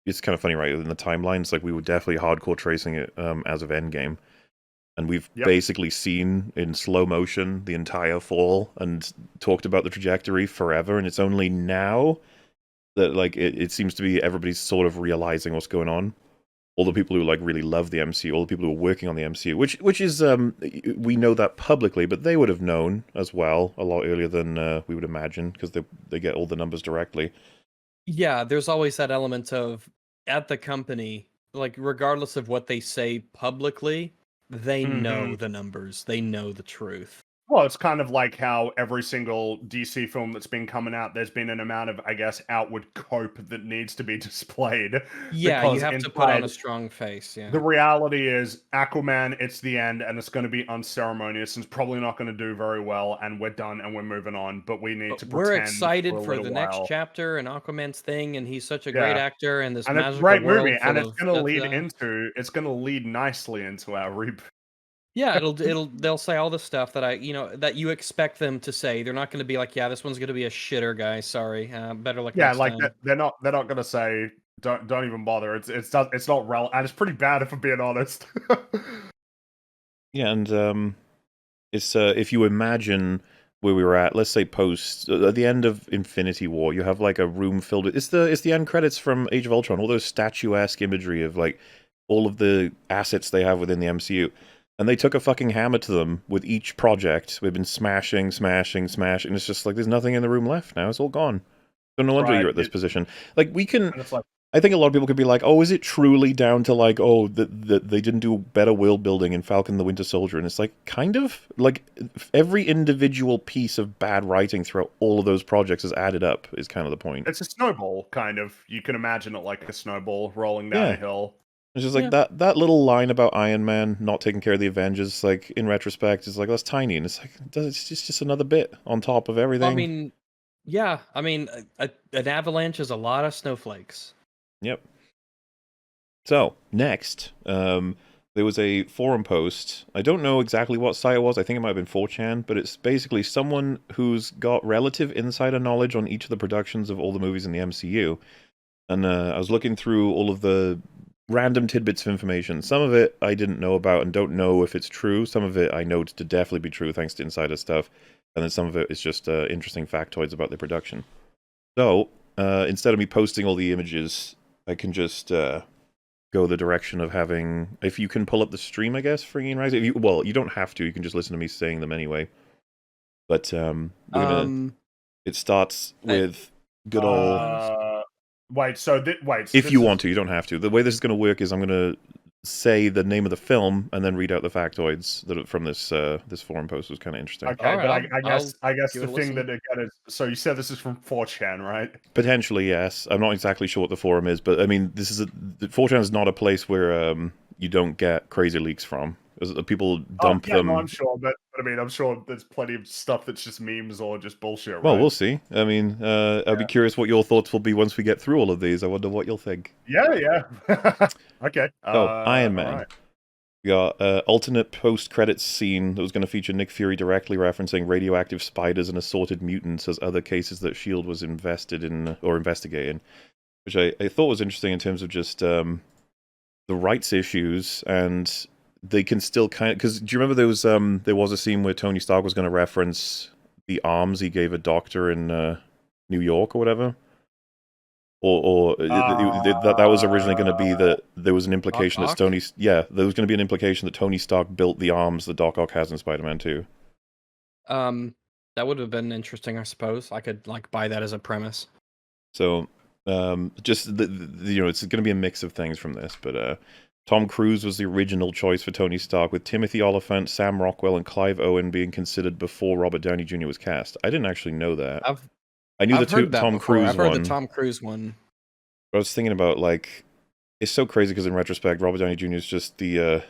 it's kind of funny, right? In the timelines, like we were definitely hardcore tracing it as of Endgame, and we've Yep. basically seen in slow motion the entire fall and talked about the trajectory forever. And it's only now that like it seems to be everybody's sort of realizing what's going on. All the people who like really love the MCU, all the people who are working on the MCU, which is we know that publicly, but they would have known as well a lot earlier than we would imagine because they get all the numbers directly. Yeah, there's always that element of at the company, like regardless of what they say publicly, they Hmm. know the numbers, they know the truth. Well, it's kind of like how every single DC film that's been coming out, there's been an amount of, I guess, outward cope that needs to be displayed. Yeah, you Because have to put on inside, a strong face, the yeah. reality is Aquaman, it's the end, and it's going to be unceremonious, and it's probably not going to do very well, and we're done, and we're moving on, but we need But to we're pretend for excited a for little the next while. chapter and Aquaman's thing, and he's such a great Yeah. actor in this And it's a magical great movie, world and full it's of gonna da lead da da. into it's gonna lead nicely into our reboot. Yeah, they'll say all the stuff that that you expect them to say. They're not going to be like, yeah, this one's going to be a shitter, guys. Sorry, better luck Yeah, next like, time. they're not gonna say, "Don't even bother." It's not relevant, and it's pretty bad if I'm being honest. Yeah, and it's if you imagine where we were at, let's say post at the end of Infinity War, you have like a room filled with it's the end credits from Age of Ultron, all those statuesque imagery of like all of the assets they have within the MCU. And they took a fucking hammer to them with each project. We've been smashing, smashing, smashing. And it's just like there's nothing in the room left now. It's all gone. So no wonder Right, you're at this position. Like we can and it's like, I think a lot of people could be like, "Oh, is it truly down to like, oh, that they didn't do better world building in Falcon the Winter Soldier?" And it's like, kind of like every individual piece of bad writing throughout all of those projects is added up. Is kind of the point. it's a snowball, kind of. You can imagine it like a snowball rolling down a Yeah, hill. it's just like Yeah. that little line about Iron Man not taking care of the Avengers. Like in retrospect, it's like that's tiny, and it's like it's just another bit on top of I everything. mean, yeah, I mean, an avalanche is a lot of snowflakes. Yep. So, next, there was a forum post. I don't know exactly what site it was. I think it might have been 4chan, but it's basically someone who's got relative insider knowledge on each of the productions of all the movies in the MCU. And I was looking through all of the random tidbits of information. Some of it I didn't know about and don't know if it's true. Some of it I know to definitely be true thanks to insider stuff. And then some of it is just interesting factoids about the production. So, instead of me posting all the images, I can just go the direction of having, if you can pull up the stream, I guess, for Ian Rise. If you, well, you don't have to. You can just listen to me saying them anyway. But we're gonna. Um, It starts I, with good old. Wait, so If you this is want to, you don't have to. The way this is going to work is I'm going to say the name of the film and then read out the factoids that from this this forum post. Was kind of interesting. okay, all right, but I'll I guess give the it a thing listen. that again is, so you said this is from 4chan, right? Potentially, yes. I'm not exactly sure what the forum is, but I mean, this is 4chan is not a place where you don't get crazy leaks from. People Oh dump yeah, no, I'm them. sure, but I mean, I'm sure there's plenty of stuff that's just memes or just bullshit, Well, right? we'll see. I mean, I'll be Yeah, curious what your thoughts will be once we get through all of these. I wonder what you'll think. yeah, yeah. Okay, So, Iron all Man. right. We got alternate post-credits scene that was going to feature Nick Fury directly referencing radioactive spiders and assorted mutants as other cases that S.H.I.E.L.D. was invested in or investigating, which I thought was interesting in terms of just the rights issues, and they can still kind of, because do you remember there was a scene where Tony Stark was going to reference the arms he gave a doctor in New York or whatever, or that was originally going to be Uh, that there was an Doc implication that Ock. there was going to be an implication that Tony Stark built the arms that Doc Ock has in Spider-Man 2. That would have been interesting, I suppose. I could like buy that as a premise. So just it's going to be a mix of things from this, but Tom Cruise was the original choice for Tony Stark, with Timothy Olyphant, Sam Rockwell, and Clive Owen being considered before Robert Downey Jr. was cast. I didn't actually know that. I knew the I've heard that Tom before. Cruise I've heard the one. Tom Cruise one. I was thinking about, like, it's so crazy because in retrospect, Robert Downey Jr. is just it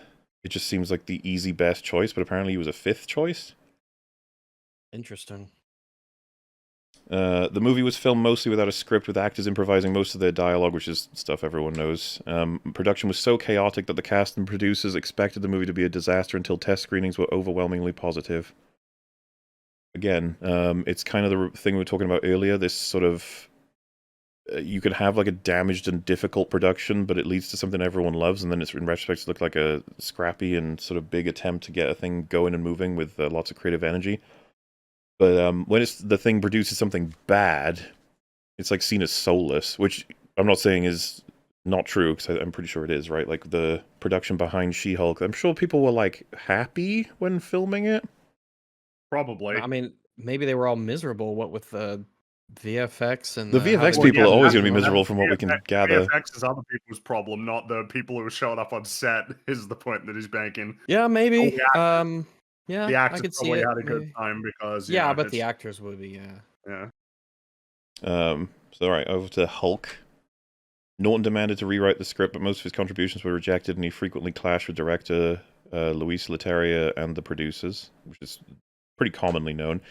just seems like the easy best choice, but apparently he was a fifth choice. Interesting. The movie was filmed mostly without a script, with actors improvising most of their dialogue, which is stuff everyone knows. Production was so chaotic that the cast and producers expected the movie to be a disaster until test screenings were overwhelmingly positive. Again, it's kind of the thing we were talking about earlier, this sort of you could have like a damaged and difficult production, but it leads to something everyone loves, and then it's in retrospect look like a scrappy and sort of big attempt to get a thing going and moving with lots of creative energy. But when the thing produces something bad, it's like seen as soulless, which I'm not saying is not true, because I'm pretty sure it is, right? Like the production behind She-Hulk, I'm sure people were like happy when filming it. Probably. I mean, maybe they were all miserable. What with the VFX and The VFX people are always going to be miserable from what we can gather. VFX is other people's problem, not the people who are showing up on set. Is the point that he's making? Yeah, maybe. Yeah, Yeah, the I actors could see probably it. had a good Maybe. time because Yeah, I bet it's- the actors would be. Yeah. yeah. So all right, over to Hulk. Norton demanded to rewrite the script, but most of his contributions were rejected, and he frequently clashed with director Luis Leterrier and the producers, which is pretty commonly known.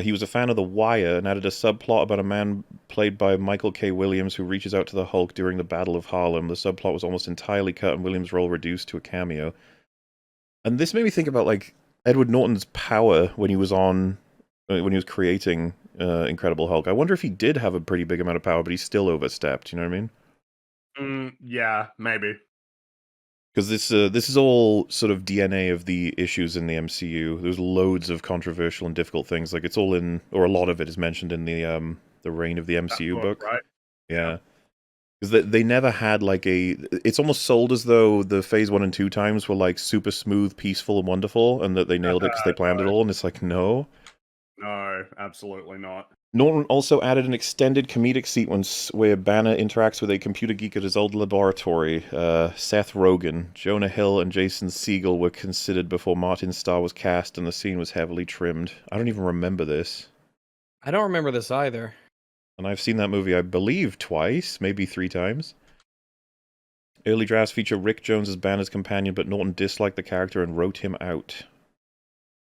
He was a fan of The Wire and added a subplot about a man played by Michael K. Williams who reaches out to the Hulk during the Battle of Harlem. The subplot was almost entirely cut and Williams' role reduced to a cameo. And this made me think about like Edward Norton's power when he was creating Incredible Hulk. I wonder if he did have a pretty big amount of power, but he still overstepped. You know what I mean? Yeah, maybe. Because this is all sort of DNA of the issues in the MCU. There's loads of controversial and difficult things. Like it's all in, or a lot of it is mentioned in the Reign of the MCU book. Right? Yeah. Because they never had like a... It's almost sold as though the Phase 1 and 2 times were like super smooth, peaceful, and wonderful, and that they nailed it because they planned it all, and it's like, no. No, absolutely not. Norton also added an extended comedic sequence where Banner interacts with a computer geek at his old laboratory. Seth Rogen, Jonah Hill, and Jason Segel were considered before Martin Starr was cast, and the scene was heavily trimmed. I don't even remember this. I don't remember this either. And I've seen that movie, I believe, twice, maybe 3 times. Early drafts feature Rick Jones as Banner's companion, but Norton disliked the character and wrote him out.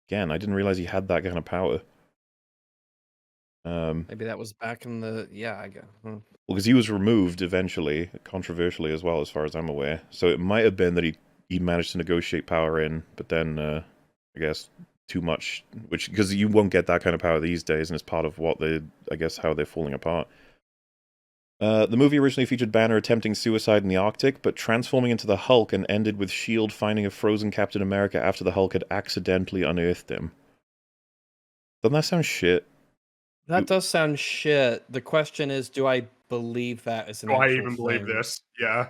Again, I didn't realize he had that kind of power. Maybe that was back in the I guess. Well, because he was removed eventually, controversially as well, as far as I'm aware. So it might have been that he managed to negotiate power in, but then I guess too much, which because you won't get that kind of power these days, and it's part of what how they're falling apart. The movie originally featured Banner attempting suicide in the Arctic, but transforming into the Hulk and ended with S.H.I.E.L.D. finding a frozen Captain America after the Hulk had accidentally unearthed him. Doesn't that sound shit? That does sound shit. The question is, do I believe that as an Do I actual even believe thing? this? Yeah.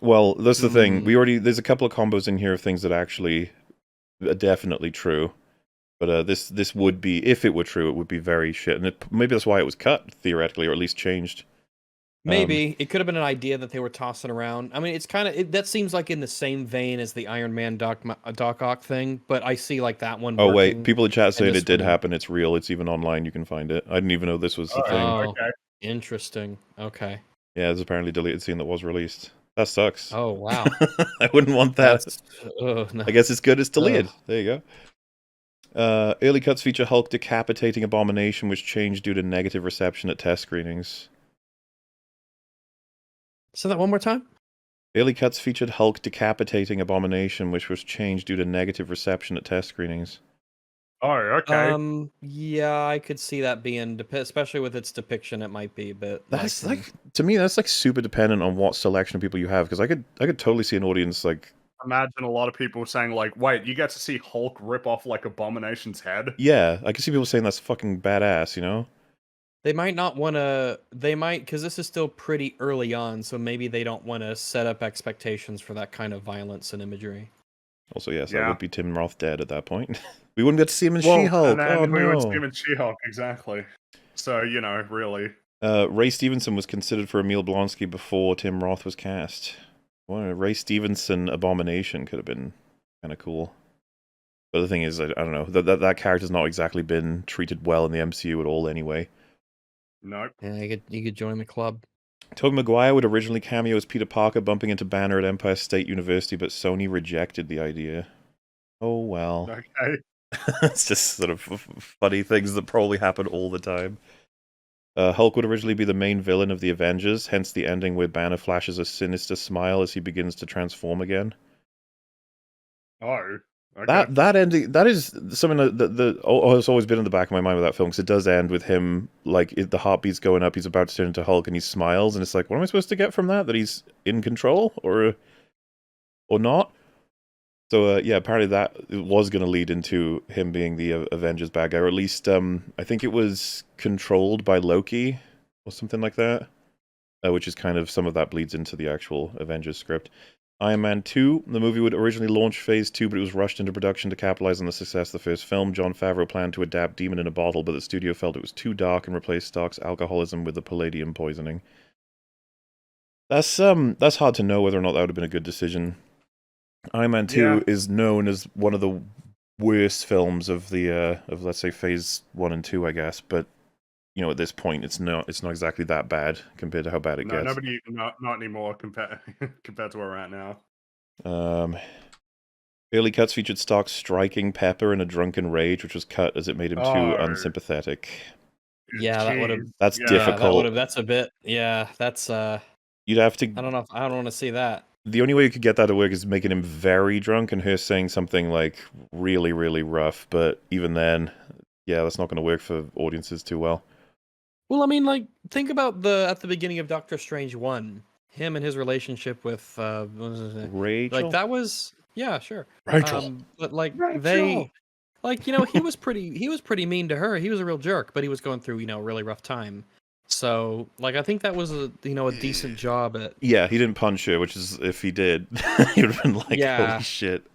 Well, that's the thing. There's a couple of combos in here of things that actually are definitely true. But this would be, if it were true, it would be very shit. And maybe that's why it was cut, theoretically, or at least changed. Maybe. It could have been an idea that they were tossing around. I mean, it's kind of... that seems like in the same vein as the Iron Man Doc Ock thing, but I see like that one Oh, wait. working, People in chat saying this it did one- happen. It's real. It's even online. You can find it. I didn't even know this was a thing. Oh, Okay. interesting. Okay. Yeah, there's apparently a deleted scene that was released. That sucks. Oh, wow. I wouldn't want that. No. I guess it's good it's deleted. There you go. Early cuts feature Hulk decapitating Abomination, which changed due to negative reception at test screenings. Say that one more time? Early cuts featured Hulk decapitating Abomination, which was changed due to negative reception at test screenings. Oh, okay. Yeah, I could see that being, especially with its depiction, it might be, but That's like to me, that's like super dependent on what selection of people you have. Because I could totally see an audience like. Imagine a lot of people saying like, "Wait, you get to see Hulk rip off like Abomination's head?" Yeah, I can see people saying that's fucking badass. You know. They might not want to. They might, because this is still pretty early on, so maybe they don't want to set up expectations for that kind of violence and imagery. Also, yes, Yeah. that would be Tim Roth dead at that point. We wouldn't get to see him in Well, She-Hulk. and then Oh we would see him no. in She-Hulk, exactly. So, really. Ray Stevenson was considered for Emil Blonsky before Tim Roth was cast. Well, Ray Stevenson Abomination could have been kind of cool. But the thing is, I don't know. That character's not exactly been treated well in the MCU at all anyway. Nope. Yeah, you could join the club. Tobey Maguire would originally cameo as Peter Parker bumping into Banner at Empire State University, but Sony rejected the idea. Oh well. Okay. It's just sort of funny things that probably happen all the time. Hulk would originally be the main villain of the Avengers, hence the ending where Banner flashes a sinister smile as he begins to transform again. Oh, Okay. That ending, that is something that has always been in the back of my mind with that film, because it does end with him, like, the heartbeat's going up, he's about to turn into Hulk, and he smiles, and it's like, what am I supposed to get from that? That he's in control, or not? So, yeah, apparently that was going to lead into him being the Avengers bad guy, or at least, I think it was controlled by Loki, or something like that, which is kind of, some of that bleeds into the actual Avengers script. Iron Man 2, the movie would originally launch Phase 2, but it was rushed into production to capitalize on the success of the first film. Jon Favreau planned to adapt Demon in a Bottle, but the studio felt it was too dark and replaced Stark's alcoholism with the palladium poisoning. That's hard to know whether or not that would have been a good decision. Iron Man 2 is known as one of the worst films of the let's say Phase 1 and 2, I guess, but you know, at this point, it's not exactly that bad compared to how bad it gets. Not anymore compared to where we're at now. Early cuts featured Stark striking Pepper in a drunken rage, which was cut as it made him too unsympathetic. Yeah, that would have. That's difficult. That's a bit. Yeah, that's. You'd have to. I don't know. I don't want to see that. The only way you could get that to work is making him very drunk and her saying something like really, really rough. But even then, yeah, that's not going to work for audiences too well. Well, I mean, like, think about at the beginning of Doctor Strange 1, him and his relationship with what was his name? Rachel. Like, that was, yeah, sure. Rachel. But like they, like, you know, he was pretty mean to her. He was a real jerk, but he was going through, you know, a really rough time. So, like, I think that was a decent job at. Yeah, he didn't punch her, which is, if he did, he would have been like, holy shit.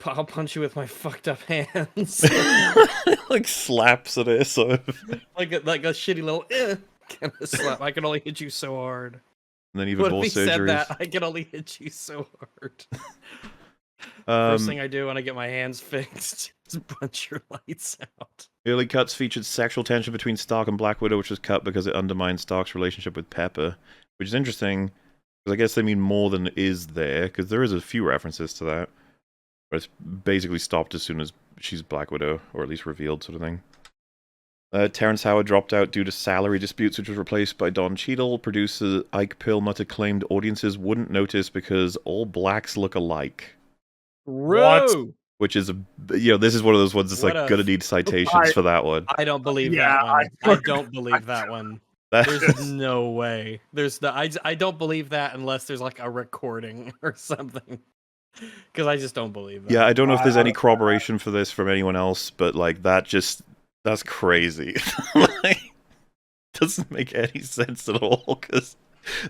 I'll punch you with my fucked up hands. Like slaps at it, sort of. like a shitty little kind of slap. I can only hit you so hard. And then even more surgeries. Said that, I can only hit you so hard. First thing I do when I get my hands fixed is punch your lights out. Early cuts featured sexual tension between Stark and Black Widow, which was cut because it undermined Stark's relationship with Pepper, which is interesting, because I guess they mean more than is there, because there is a few references to that. But it's basically stopped as soon as she's Black Widow, or at least revealed, sort of thing. Terrence Howard dropped out due to salary disputes, which was replaced by Don Cheadle. Producer Ike Perlmutter claimed audiences wouldn't notice because all blacks look alike. What? Which is, this is one of those ones that's gonna need citations for that one. I don't believe that one. I don't believe that one. There's no way. I don't believe that unless there's like a recording or something. Because I just don't believe that. Yeah, I don't know if there's any corroboration for this from anyone else, but like that's crazy. Like, doesn't make any sense at all, because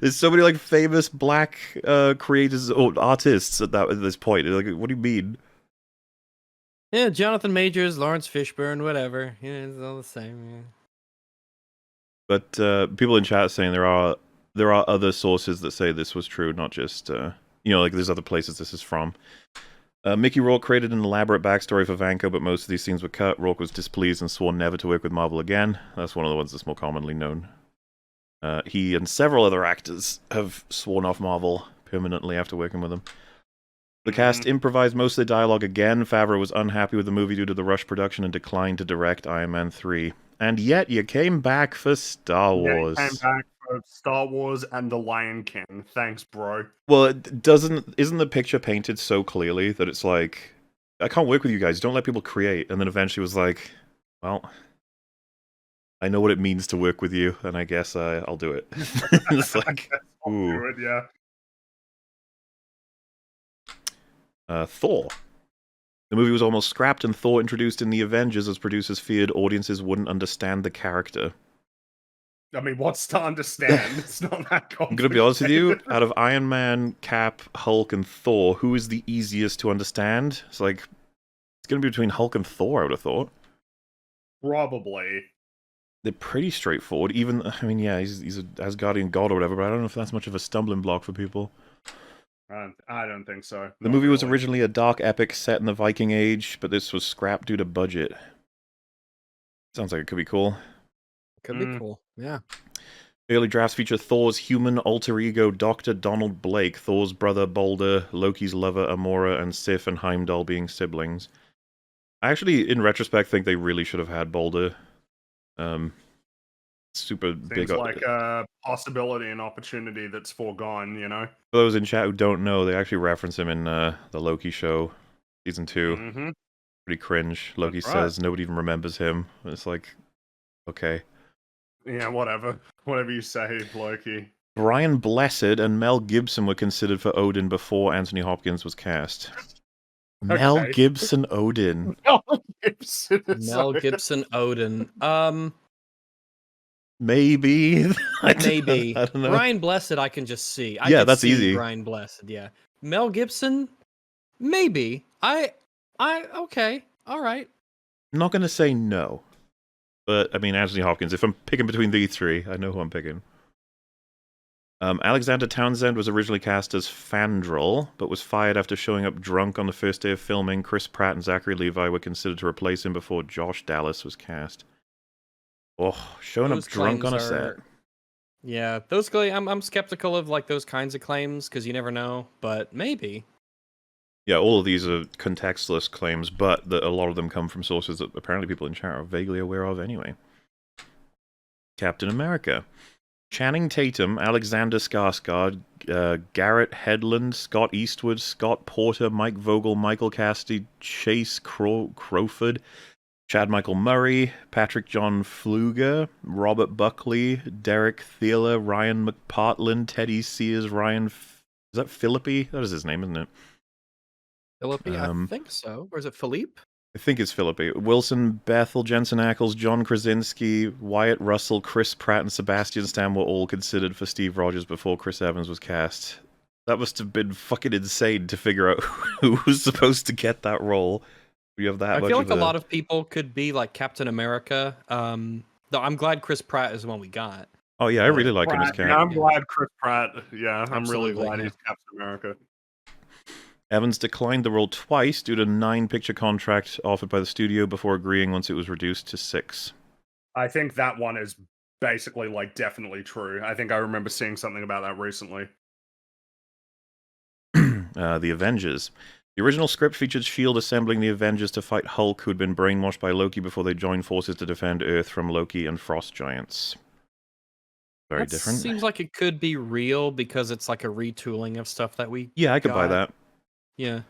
there's so many like famous black creators or artists at this point. Like, what do you mean? Yeah, Jonathan Majors, Lawrence Fishburne, whatever. Yeah, it's all the same. Yeah. But people in chat saying there are other sources that say this was true, not just like there's other places this is from. Mickey Rourke created an elaborate backstory for Vanko, but most of these scenes were cut. Rourke was displeased and swore never to work with Marvel again. That's one of the ones that's more commonly known. He and several other actors have sworn off Marvel permanently after working with them. The cast improvised most of the dialogue again. Favreau was unhappy with the movie due to the rush production and declined to direct Iron Man 3. And yet you came back for Star Wars. Yeah, came back for Star Wars and The Lion King. Thanks, bro. Well, isn't the picture painted so clearly that it's like, I can't work with you guys, don't let people create. And then eventually was like, well, I know what it means to work with you, and I guess I'll do it. It's like, ooh. Do it, yeah. Thor. The movie was almost scrapped and Thor introduced in the Avengers as producers feared audiences wouldn't understand the character. I mean, what's to understand? It's not that complicated. I'm going to be honest with you, out of Iron Man, Cap, Hulk, and Thor, who is the easiest to understand? It's like, it's going to be between Hulk and Thor, I would have thought. Probably. They're pretty straightforward. Even, I mean, yeah, he's an Asgardian god or whatever, but I don't know if that's much of a stumbling block for people. I don't think so. The movie was originally a dark epic set in the Viking Age, but this was scrapped due to budget. Sounds like it could be cool. Could be cool, yeah. Early drafts feature Thor's human alter ego, Dr. Donald Blake, Thor's brother Balder, Loki's lover Amora, and Sif and Heimdall being siblings. I actually, in retrospect, think they really should have had Balder. Super big. Seems like a possibility and opportunity that's foregone, you know? For those in chat who don't know, they actually reference him in the Loki show Season 2. Mm-hmm. Pretty cringe. Loki says nobody even remembers him. It's like, okay. Yeah, whatever. Whatever you say, Loki. Brian Blessed and Mel Gibson were considered for Odin before Anthony Hopkins was cast. Okay. Mel Gibson Odin. Mel Gibson Odin. Maybe. Maybe. I don't know. Brian Blessed, I can just see. I Yeah, could that's see easy. Brian Blessed, yeah. Mel Gibson, maybe. Okay, all right. I'm not gonna say no, but I mean Anthony Hopkins. If I'm picking between these three, I know who I'm picking. Alexander Townsend was originally cast as Fandral, but was fired after showing up drunk on the first day of filming. Chris Pratt and Zachary Levi were considered to replace him before Josh Dallas was cast. Oh, showing up drunk on a set. Yeah, those I'm skeptical of like those kinds of claims because you never know, but maybe. Yeah, all of these are contextless claims, but a lot of them come from sources that apparently people in chat are vaguely aware of anyway. Captain America. Channing Tatum, Alexander Skarsgård, Garrett Hedlund, Scott Eastwood, Scott Porter, Mike Vogel, Michael Cassidy, Chase Crowford, Chad Michael Murray, Patrick John Fluger, Robert Buckley, Derek Thiele, Ryan McPartland, Teddy Sears, Ryan... Is that Philippi? That is his name, isn't it? Philippi? I think so. Or is it Philippe? I think it's Philippi. Wilson, Bethel, Jensen Ackles, John Krasinski, Wyatt Russell, Chris Pratt, and Sebastian Stan were all considered for Steve Rogers before Chris Evans was cast. That must have been fucking insane to figure out who was supposed to get that role. You have that. I feel like a lot of people could be like Captain America. Though I'm glad Chris Pratt is the one we got. Oh yeah, I really like him as Cap. Yeah, I'm glad Chris Pratt. Yeah, I'm Absolutely, really glad he's Captain America. Evans declined the role twice due to 9-picture contract offered by the studio before agreeing once it was reduced to 6. I think that one is basically like definitely true. I think I remember seeing something about that recently. The Avengers. The original script featured S.H.I.E.L.D. assembling the Avengers to fight Hulk, who'd been brainwashed by Loki before they joined forces to defend Earth from Loki and Frost Giants. Very different. Seems like it could be real because it's like a retooling of stuff that we I could buy that. Yeah.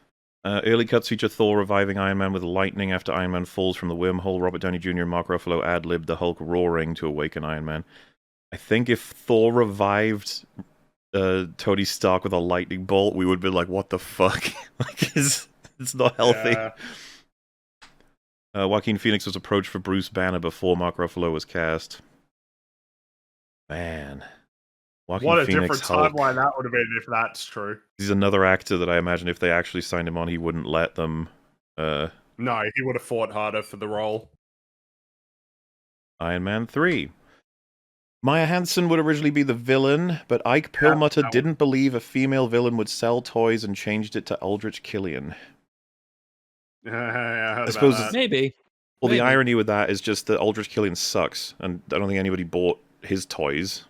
Early cuts feature Thor reviving Iron Man with lightning after Iron Man falls from the wormhole. Robert Downey Jr. and Mark Ruffalo ad-libbed the Hulk roaring to awaken Iron Man. I think if Thor revived Tony Stark with a lightning bolt, we would be like, what the fuck? Like, it's not healthy. Yeah. Joaquin Phoenix was approached for Bruce Banner before Mark Ruffalo was cast. Man. What a different timeline that would have been if that's true. He's another actor that I imagine if they actually signed him on, he wouldn't let them... No, he would have fought harder for the role. Iron Man 3. Maya Hansen would originally be the villain, but Ike Perlmutter didn't believe a female villain would sell toys and changed it to Aldrich Killian. Yeah, I suppose maybe. Well, the irony with that is just that Aldrich Killian sucks, and I don't think anybody bought his toys.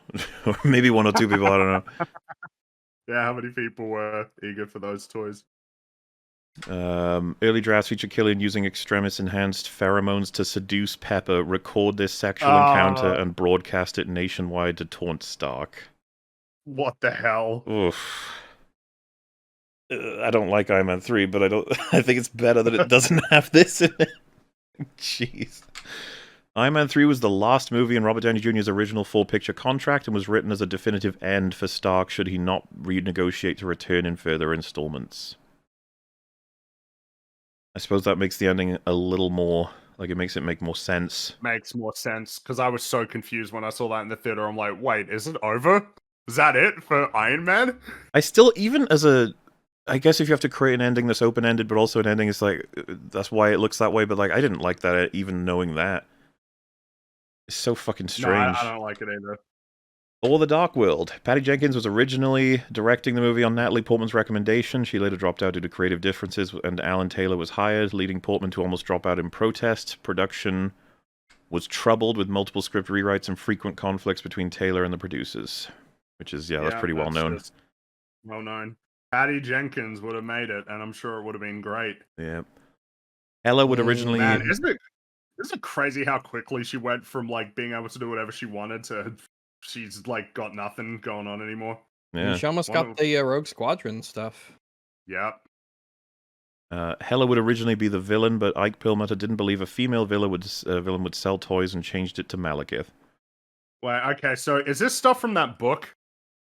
Or maybe one or two people, I don't know. Yeah, how many people were eager for those toys? Early drafts feature Killian using extremis-enhanced pheromones to seduce Pepper, record this sexual encounter, and broadcast it nationwide to taunt Stark. What the hell? Oof. I don't like Iron Man 3, but I think it's better that it doesn't have this in it. Jeez. Iron Man 3 was the last movie in Robert Downey Jr.'s original full-picture contract and was written as a definitive end for Stark should he not renegotiate to return in further installments. I suppose that makes the ending a little more... Like, it makes it make more sense. Makes more sense, because I was so confused when I saw that in the theater. I'm like, wait, is it over? Is that it for Iron Man? I still, even as a... I guess if you have to create an ending that's open-ended, but also an ending, it's like, that's why it looks that way, but like, I didn't like that even knowing that. It's so fucking strange. No, I don't like it either. Thor: The Dark World. Patty Jenkins was originally directing the movie on Natalie Portman's recommendation. She later dropped out due to creative differences, and Alan Taylor was hired, leading Portman to almost drop out in protest. Production was troubled with multiple script rewrites and frequent conflicts between Taylor and the producers. Which is, that's pretty well known. Well known. Patty Jenkins would have made it, and I'm sure it would have been great. Yeah. Ella would originally... Man, isn't it crazy how quickly she went from, like, being able to do whatever she wanted to... She's, like, got nothing going on anymore. Yeah. She almost got the Rogue Squadron stuff. Yep. Hela would originally be the villain, but Ike Perlmutter didn't believe a female villain would sell toys and changed it to Malekith. Wait, okay, so is this stuff from that book?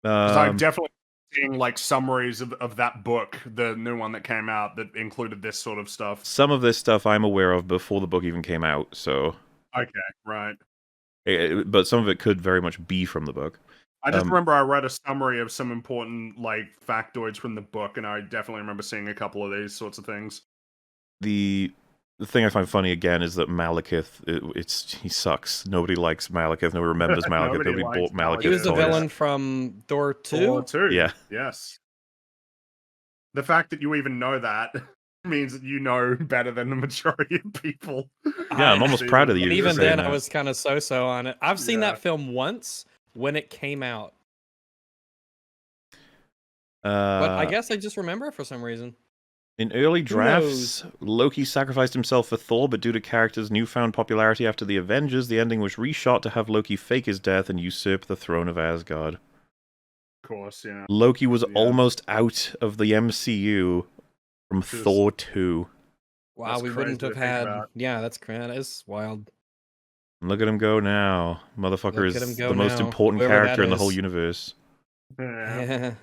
Because I'm definitely seeing like summaries of that book, the new one that came out that included this sort of stuff. Some of this stuff I'm aware of before the book even came out, so... Okay, right. But some of it could very much be from the book. I just remember I read a summary of some important like factoids from the book, and I definitely remember seeing a couple of these sorts of things. The thing I find funny again is that Malekith, he sucks. Nobody likes Malekith. Nobody remembers Malekith. Nobody bought Malekith. He was the toys. villain from Thor 2? Thor 2, yeah. Yes. The fact that you even know that means that you know better than the majority of people. Yeah, I'm almost proud of you. And even saying then, that. I was kind of so-so on it. I've seen that film once when it came out. But I guess I just remember it for some reason. In early drafts, Loki sacrificed himself for Thor, but due to character's newfound popularity after the Avengers, the ending was reshot to have Loki fake his death and usurp the throne of Asgard. Of course, yeah. Loki was almost out of the MCU from Thor 2. Wow, That's we wouldn't have crazy to think had... about. Yeah, that is wild. And look at him go now. Motherfucker Look at him is go the most now, important whoever character that in the whole is. universe. Yeah.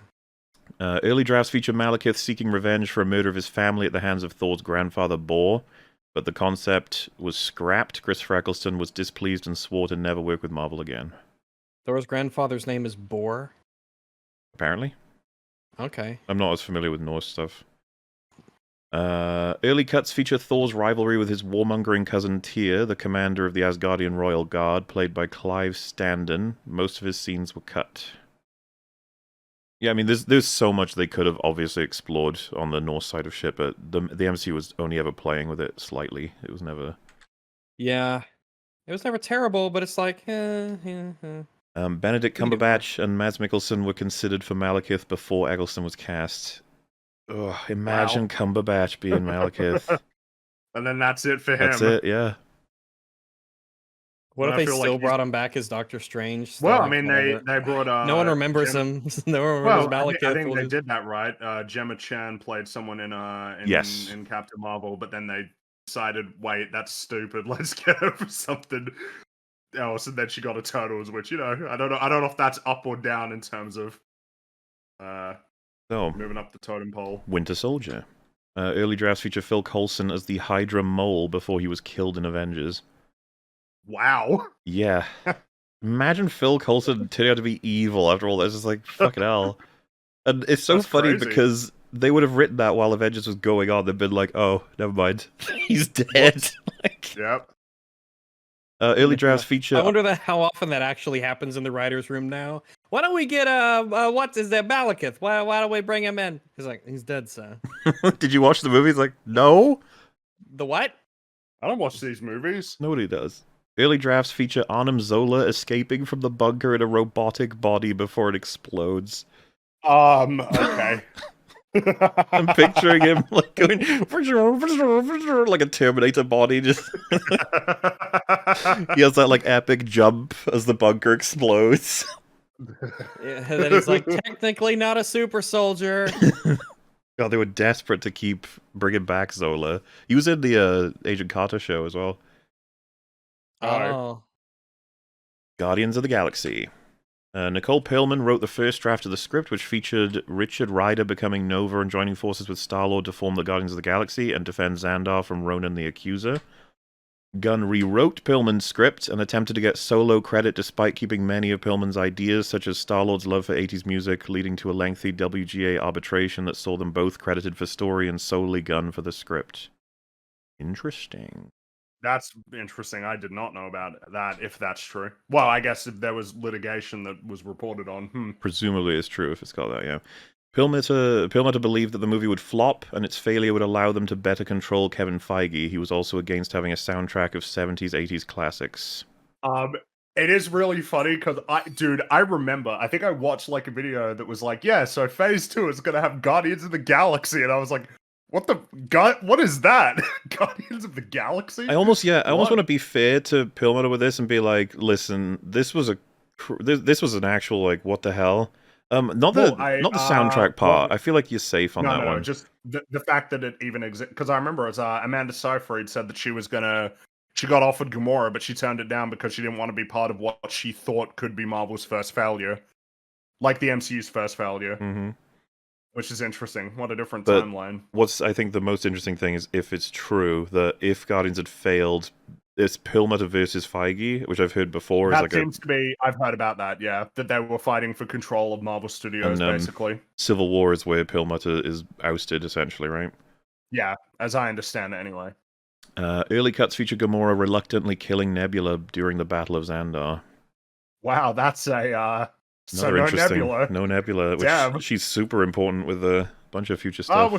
Early drafts feature Malekith seeking revenge for a murder of his family at the hands of Thor's grandfather, Bor, but the concept was scrapped. Christopher Eccleston was displeased and swore to never work with Marvel again. Thor's grandfather's name is Bor? Apparently. Okay. I'm not as familiar with Norse stuff. Early cuts feature Thor's rivalry with his warmongering cousin Tyr, the commander of the Asgardian Royal Guard, played by Clive Standen. Most of his scenes were cut. Yeah, I mean, there's so much they could have obviously explored on the Norse side of shit, but the MCU was only ever playing with it slightly. It was never... Yeah. It was never terrible, but it's like... Benedict Cumberbatch and Mads Mikkelsen were considered for Malekith before Eccleston was cast. Ugh, imagine Cumberbatch being Malekith. And then that's it for him. That's it, yeah. What if I they feel still like brought him back as Doctor Strange? Well, I Like, mean, whatever. they brought... no one remembers him. No one remembers Malekith. I think they did that right. Gemma Chan played someone in Captain Marvel, but then they decided, wait, that's stupid. Let's get her for something else, and then she got Eternals, which, you know, I don't know if that's up or down in terms of moving up the totem pole. Winter Soldier. Early drafts feature Phil Coulson as the Hydra Mole before he was killed in Avengers. Wow. Yeah. Imagine Phil Coulson turning out to be evil after all this. It's like, fucking hell. And it's so funny because they would have written that while Avengers was going on. They've been like, oh, never mind. He's dead. Yep. Early drafts feature... I wonder how often that actually happens in the writer's room now. Why don't we get, what is that, Malekith? Why don't we bring him in? He's like, he's dead, sir. Did you watch the movie? He's like, no. The what? I don't watch these movies. Nobody does. Early drafts feature Arnim Zola escaping from the bunker in a robotic body before it explodes. Okay. I'm picturing him like going like a Terminator body. Just he has that like epic jump as the bunker explodes. Yeah, and then he's like, technically not a super soldier. God, they were desperate to keep bringing back Zola. He was in the Agent Carter show as well. Oh. Guardians of the Galaxy. Nicole Perlman wrote the first draft of the script, which featured Richard Rider becoming Nova and joining forces with Star-Lord to form the Guardians of the Galaxy and defend Xandar from Ronan the Accuser. Gunn rewrote Perlman's script and attempted to get solo credit despite keeping many of Perlman's ideas, such as Star-Lord's love for 80s music, leading to a lengthy WGA arbitration that saw them both credited for story and solely Gunn for the script. Interesting. That's interesting. I did not know about that, if that's true. Well, I guess if there was litigation that was reported on. Presumably it's true if it's got that, yeah. Perlmutter believed that the movie would flop, and its failure would allow them to better control Kevin Feige. He was also against having a soundtrack of 70s, 80s classics. It is really funny, because, I remember, I think I watched, like, a video that was like, yeah, so Phase 2 is going to have Guardians of the Galaxy, and I was like, what is that? Guardians of the Galaxy? I almost want to be fair to Perlmutter with this and be like, listen, this was an actual, like, what the hell? Not the soundtrack part. I feel like you're safe on that one. No, just the fact that it even exists. Because I remember it was Amanda Seyfried said that she got offered Gamora, but she turned it down because she didn't want to be part of what she thought could be Marvel's first failure, like the MCU's first failure. Mm-hmm. Which is interesting. What a different timeline. What's I think the most interesting thing is if it's true that if Guardians had failed, it's Perlmutter versus Feige, which I've heard before. That seems to be. I've heard about that. Yeah, that they were fighting for control of Marvel Studios, basically. Civil War is where Perlmutter is ousted, essentially, right? Yeah, as I understand it, anyway. Early cuts feature Gamora reluctantly killing Nebula during the Battle of Xandar. Wow, that's a. So no Nebula. No Nebula, which she's super important with a bunch of future stuff. Oh well,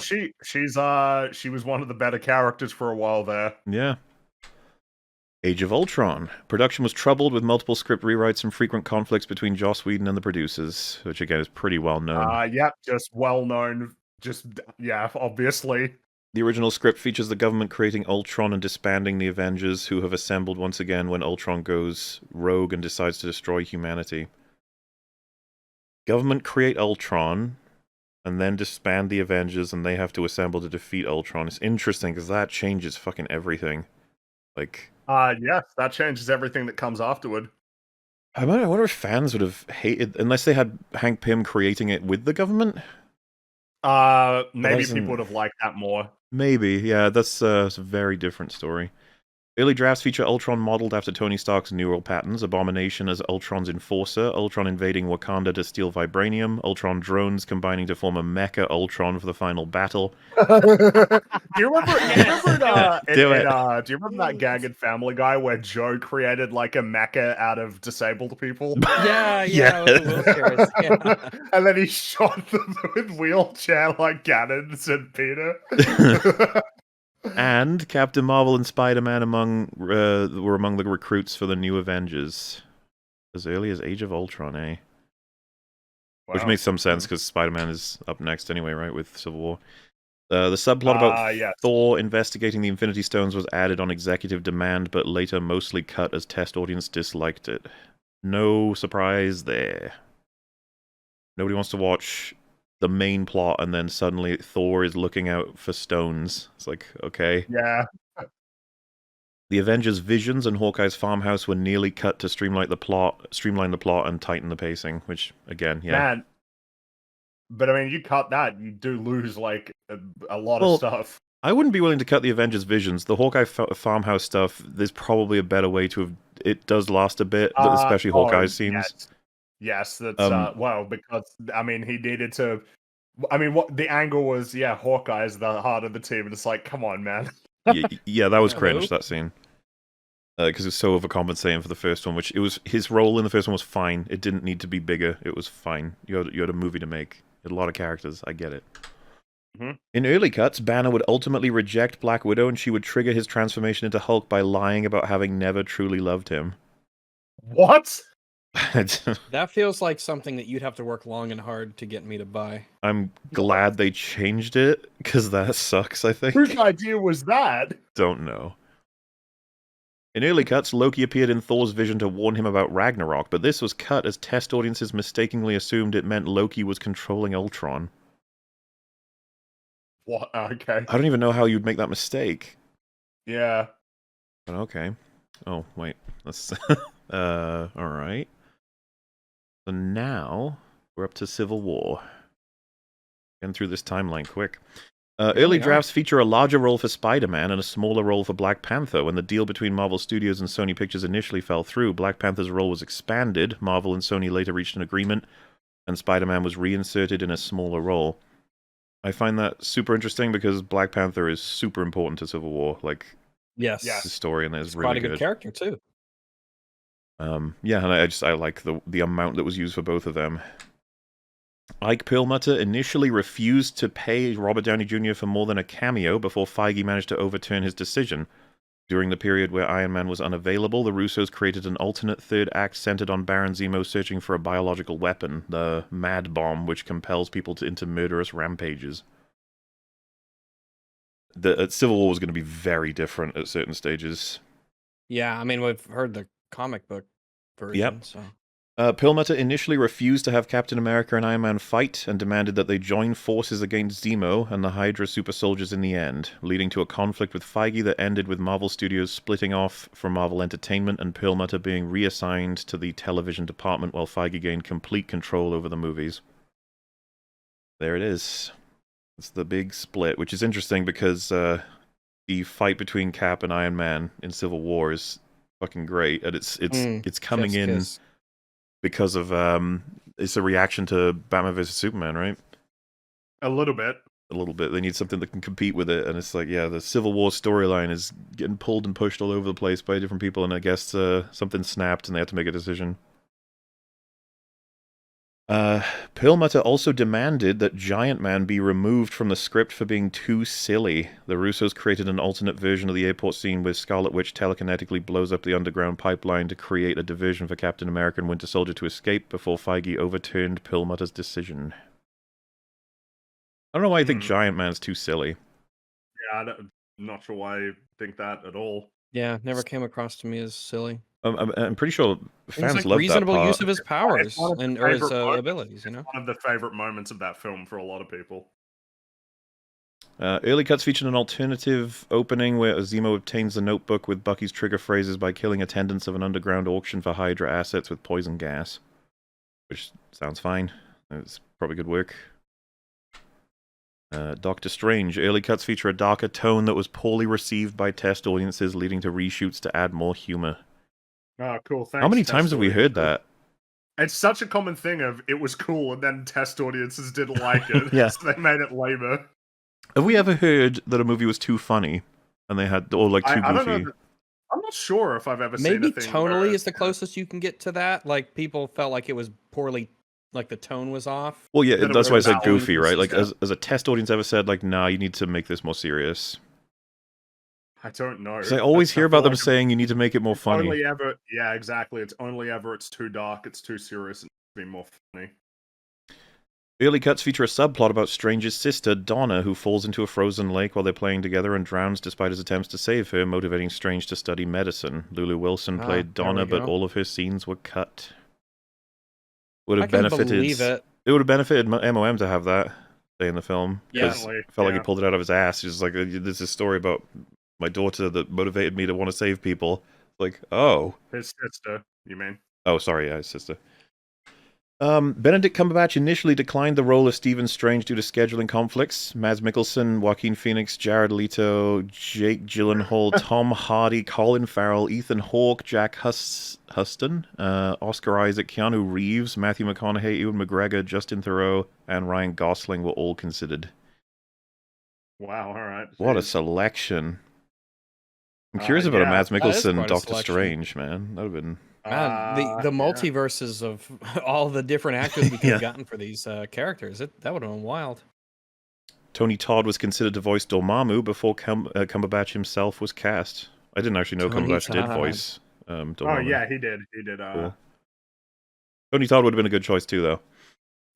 she was one of the better characters for a while there. Yeah. Age of Ultron. Production was troubled with multiple script rewrites and frequent conflicts between Joss Whedon and the producers, which again is pretty well known. Yep, just well known. Obviously. The original script features the government creating Ultron and disbanding the Avengers, who have assembled once again when Ultron goes rogue and decides to destroy humanity. Government create Ultron, and then disband the Avengers, and they have to assemble to defeat Ultron. It's interesting, because that changes fucking everything. Like... yes, that changes everything that comes afterward. I wonder if fans would have hated... Unless they had Hank Pym creating it with the government? Maybe people would have liked that more. Maybe, yeah, that's a very different story. Early drafts feature Ultron modeled after Tony Stark's neural patterns, Abomination as Ultron's enforcer, Ultron invading Wakanda to steal vibranium, Ultron drones combining to form a mecha Ultron for the final battle. Do you remember that gag in Family Guy where Joe created like a mecha out of disabled people? Yeah. With the wheelchairs. Yeah. And then he shot them with wheelchair like cannons and Peter. And Captain Marvel and Spider-Man were among the recruits for the new Avengers. As early as Age of Ultron, eh? Wow. Which makes some sense, because Spider-Man is up next anyway, right, with Civil War. The subplot about Thor investigating the Infinity Stones was added on executive demand, but later mostly cut as test audience disliked it. No surprise there. Nobody wants to watch the main plot, and then suddenly Thor is looking out for stones. It's like, okay. Yeah. The Avengers' visions and Hawkeye's farmhouse were nearly cut to streamline the plot, and tighten the pacing, which, again, yeah. Man. But, I mean, you cut that, you do lose, like, a lot of stuff. I wouldn't be willing to cut the Avengers' visions. The Hawkeye farmhouse stuff, there's probably a better way to have... It does last a bit, especially Hawkeye's scenes. Yes, that's well, because I mean, he needed to. I mean, what the angle was? Yeah, Hawkeye is the heart of the team, and it's like, come on, man. yeah, that was cringe. That scene, because it was so overcompensating for the first one. Which it was his role in the first one was fine. It didn't need to be bigger. It was fine. You had a movie to make. You had a lot of characters. I get it. Mm-hmm. In early cuts, Banner would ultimately reject Black Widow, and she would trigger his transformation into Hulk by lying about having never truly loved him. What? That feels like something that you'd have to work long and hard to get me to buy. I'm glad they changed it, because that sucks, I think. Whose idea was that? Don't know. In early cuts, Loki appeared in Thor's vision to warn him about Ragnarok, but this was cut as test audiences mistakenly assumed it meant Loki was controlling Ultron. What? Okay. I don't even know how you'd make that mistake. Yeah. But okay. Oh, wait. Let's... alright. So now, we're up to Civil War. Getting through this timeline quick. Early drafts feature a larger role for Spider-Man and a smaller role for Black Panther. When the deal between Marvel Studios and Sony Pictures initially fell through, Black Panther's role was expanded. Marvel and Sony later reached an agreement, and Spider-Man was reinserted in a smaller role. I find that super interesting because Black Panther is super important to Civil War. Like, yes, the story in there is really quite a good character too. Yeah, and I like the amount that was used for both of them. Ike Perlmutter initially refused to pay Robert Downey Jr. for more than a cameo before Feige managed to overturn his decision. During the period where Iron Man was unavailable, the Russos created an alternate third act centered on Baron Zemo searching for a biological weapon, the Mad Bomb, which compels people into murderous rampages. The Civil War was going to be very different at certain stages. Yeah, I mean, we've heard the comic book version. Yep. So. Perlmutter initially refused to have Captain America and Iron Man fight and demanded that they join forces against Zemo and the Hydra super soldiers in the end, leading to a conflict with Feige that ended with Marvel Studios splitting off from Marvel Entertainment and Perlmutter being reassigned to the television department while Feige gained complete control over the movies. There it is. It's the big split, which is interesting because the fight between Cap and Iron Man in Civil War is fucking great, and it's coming in because of it's a reaction to Batman vs Superman, right? A little bit. They need something that can compete with it, and it's like, yeah, the Civil War storyline is getting pulled and pushed all over the place by different people, and I guess something snapped and they had to make a decision. Perlmutter also demanded that Giant Man be removed from the script for being too silly. The Russos created an alternate version of the airport scene where Scarlet Witch telekinetically blows up the underground pipeline to create a diversion for Captain America and Winter Soldier to escape before Feige overturned Perlmutter's decision. I don't know why I think Giant Man's too silly. Yeah, I'm not sure why I think that at all. Yeah, never came across to me as silly. I'm pretty sure fans like love reasonable that part. use of his powers or his abilities. You know, one of the favorite moments of that film for a lot of people. Early cuts featured an alternative opening where Zemo obtains the notebook with Bucky's trigger phrases by killing attendants of an underground auction for Hydra assets with poison gas, which sounds fine. It's probably good work. Doctor Strange. Early cuts feature a darker tone that was poorly received by test audiences, leading to reshoots to add more humor. Oh, cool. Thanks. How many times have we heard that? It's such a common thing of it was cool and then test audiences didn't like it. Yeah. So they made it lamer. Have we ever heard that a movie was too funny and they had, or like too goofy? I don't know. I'm not sure if I've ever seen a thing. Maybe tonally is the closest you can get to that. Like people felt like it was poorly, like the tone was off. Well, yeah, that's why I said goofy, right? Like as a test audience ever said, like, nah, you need to make this more serious. I don't know. Because I always hear about them saying you need to make it more funny. Yeah, exactly. It's only ever it's too dark, it's too serious, and it's be more funny. Early cuts feature a subplot about Strange's sister, Donna, who falls into a frozen lake while they're playing together and drowns despite his attempts to save her, motivating Strange to study medicine. Lulu Wilson played Donna, but all of her scenes were cut. Would have benefited. It would have benefited MOM to have that stay in the film. Yeah, felt like he pulled it out of his ass. He's like, "This is a story about my daughter that motivated me to want to save people." Like, oh, his sister, you mean? Oh, sorry, yeah, his sister. Benedict Cumberbatch initially declined the role of Stephen Strange due to scheduling conflicts. Mads Mikkelsen, Joaquin Phoenix, Jared Leto, Jake Gyllenhaal, Tom Hardy, Colin Farrell, Ethan Hawke, Jack Huston, Oscar Isaac, Keanu Reeves, Matthew McConaughey, Ewan McGregor, Justin Theroux, and Ryan Gosling were all considered. Wow, all right. What a selection. I'm curious about a Mads Mikkelsen Doctor Strange, man. That would have been... the multiverses of all the different actors we could have gotten for these characters, that would have been wild. Tony Todd was considered to voice Dormammu before Cumberbatch himself was cast. I didn't actually know Cumberbatch did voice Dormammu. Oh, yeah, he did. Cool. Tony Todd would have been a good choice, too, though.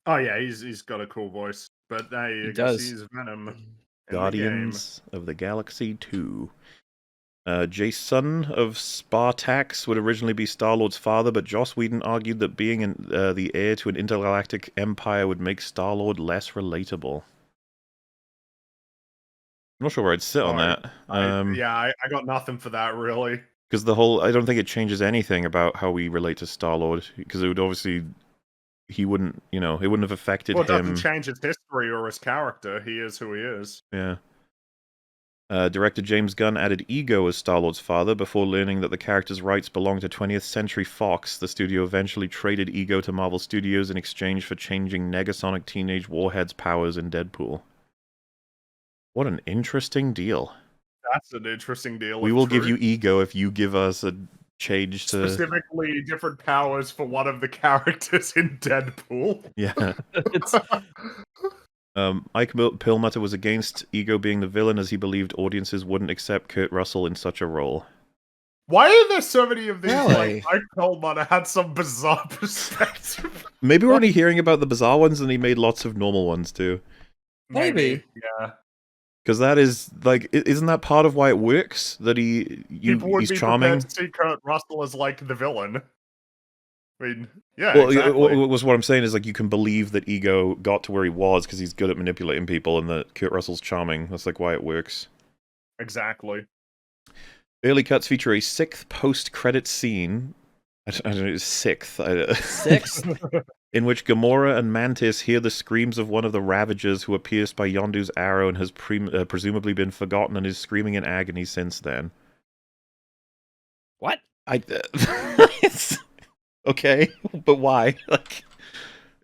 Oh, yeah, he's got a cool voice. But I guess he's Venom. Guardians of the Galaxy 2. Jason of Spartax would originally be Star-Lord's father, but Joss Whedon argued that being the heir to an intergalactic empire would make Star-Lord less relatable. I'm not sure where I'd sit on that. I got nothing for that, really. Because I don't think it changes anything about how we relate to Star-Lord, because it would obviously... He wouldn't, it wouldn't have affected him. Well, it doesn't change his history or his character. He is who he is. Yeah. Director James Gunn added Ego as Star-Lord's father before learning that the character's rights belonged to 20th Century Fox. The studio eventually traded Ego to Marvel Studios in exchange for changing Negasonic Teenage Warhead's powers in Deadpool. What an interesting deal. That's an interesting deal. We will give you Ego if you give us a change to... Specifically different powers for one of the characters in Deadpool. Yeah. Ike Perlmutter was against Ego being the villain as he believed audiences wouldn't accept Kurt Russell in such a role. Why are there so many of these? Like, Ike Perlmutter had some bizarre perspective. Maybe we're only hearing about the bizarre ones and he made lots of normal ones too. Maybe. Yeah. Because that is, like, isn't that part of why it works? That People would he's be charming? To see Kurt Russell as, like, the villain. mean, yeah, well, exactly. what I'm saying is, like, you can believe that Ego got to where he was because he's good at manipulating people, and that Kurt Russell's charming. That's like why it works. Exactly. Early cuts feature a 6th post-credit scene. I don't know, it's 6th. 6th? In which Gamora and Mantis hear the screams of one of the Ravagers who are pierced by Yondu's arrow and has presumably been forgotten and is screaming in agony since then. What? Okay, but why? Like,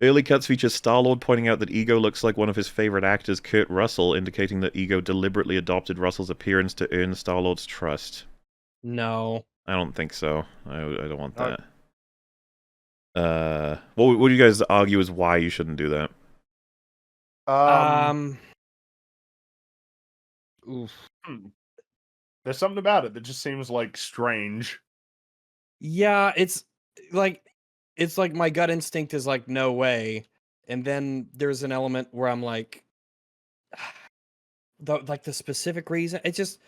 early cuts feature Star-Lord pointing out that Ego looks like one of his favorite actors, Kurt Russell, indicating that Ego deliberately adopted Russell's appearance to earn Star-Lord's trust. No. I don't think so. I don't want that. What do you guys argue is why you shouldn't do that? Oof. There's something about it that just seems like strange. Yeah, it's like my gut instinct is like no way, and then there's an element where I'm like, the specific reason. It's just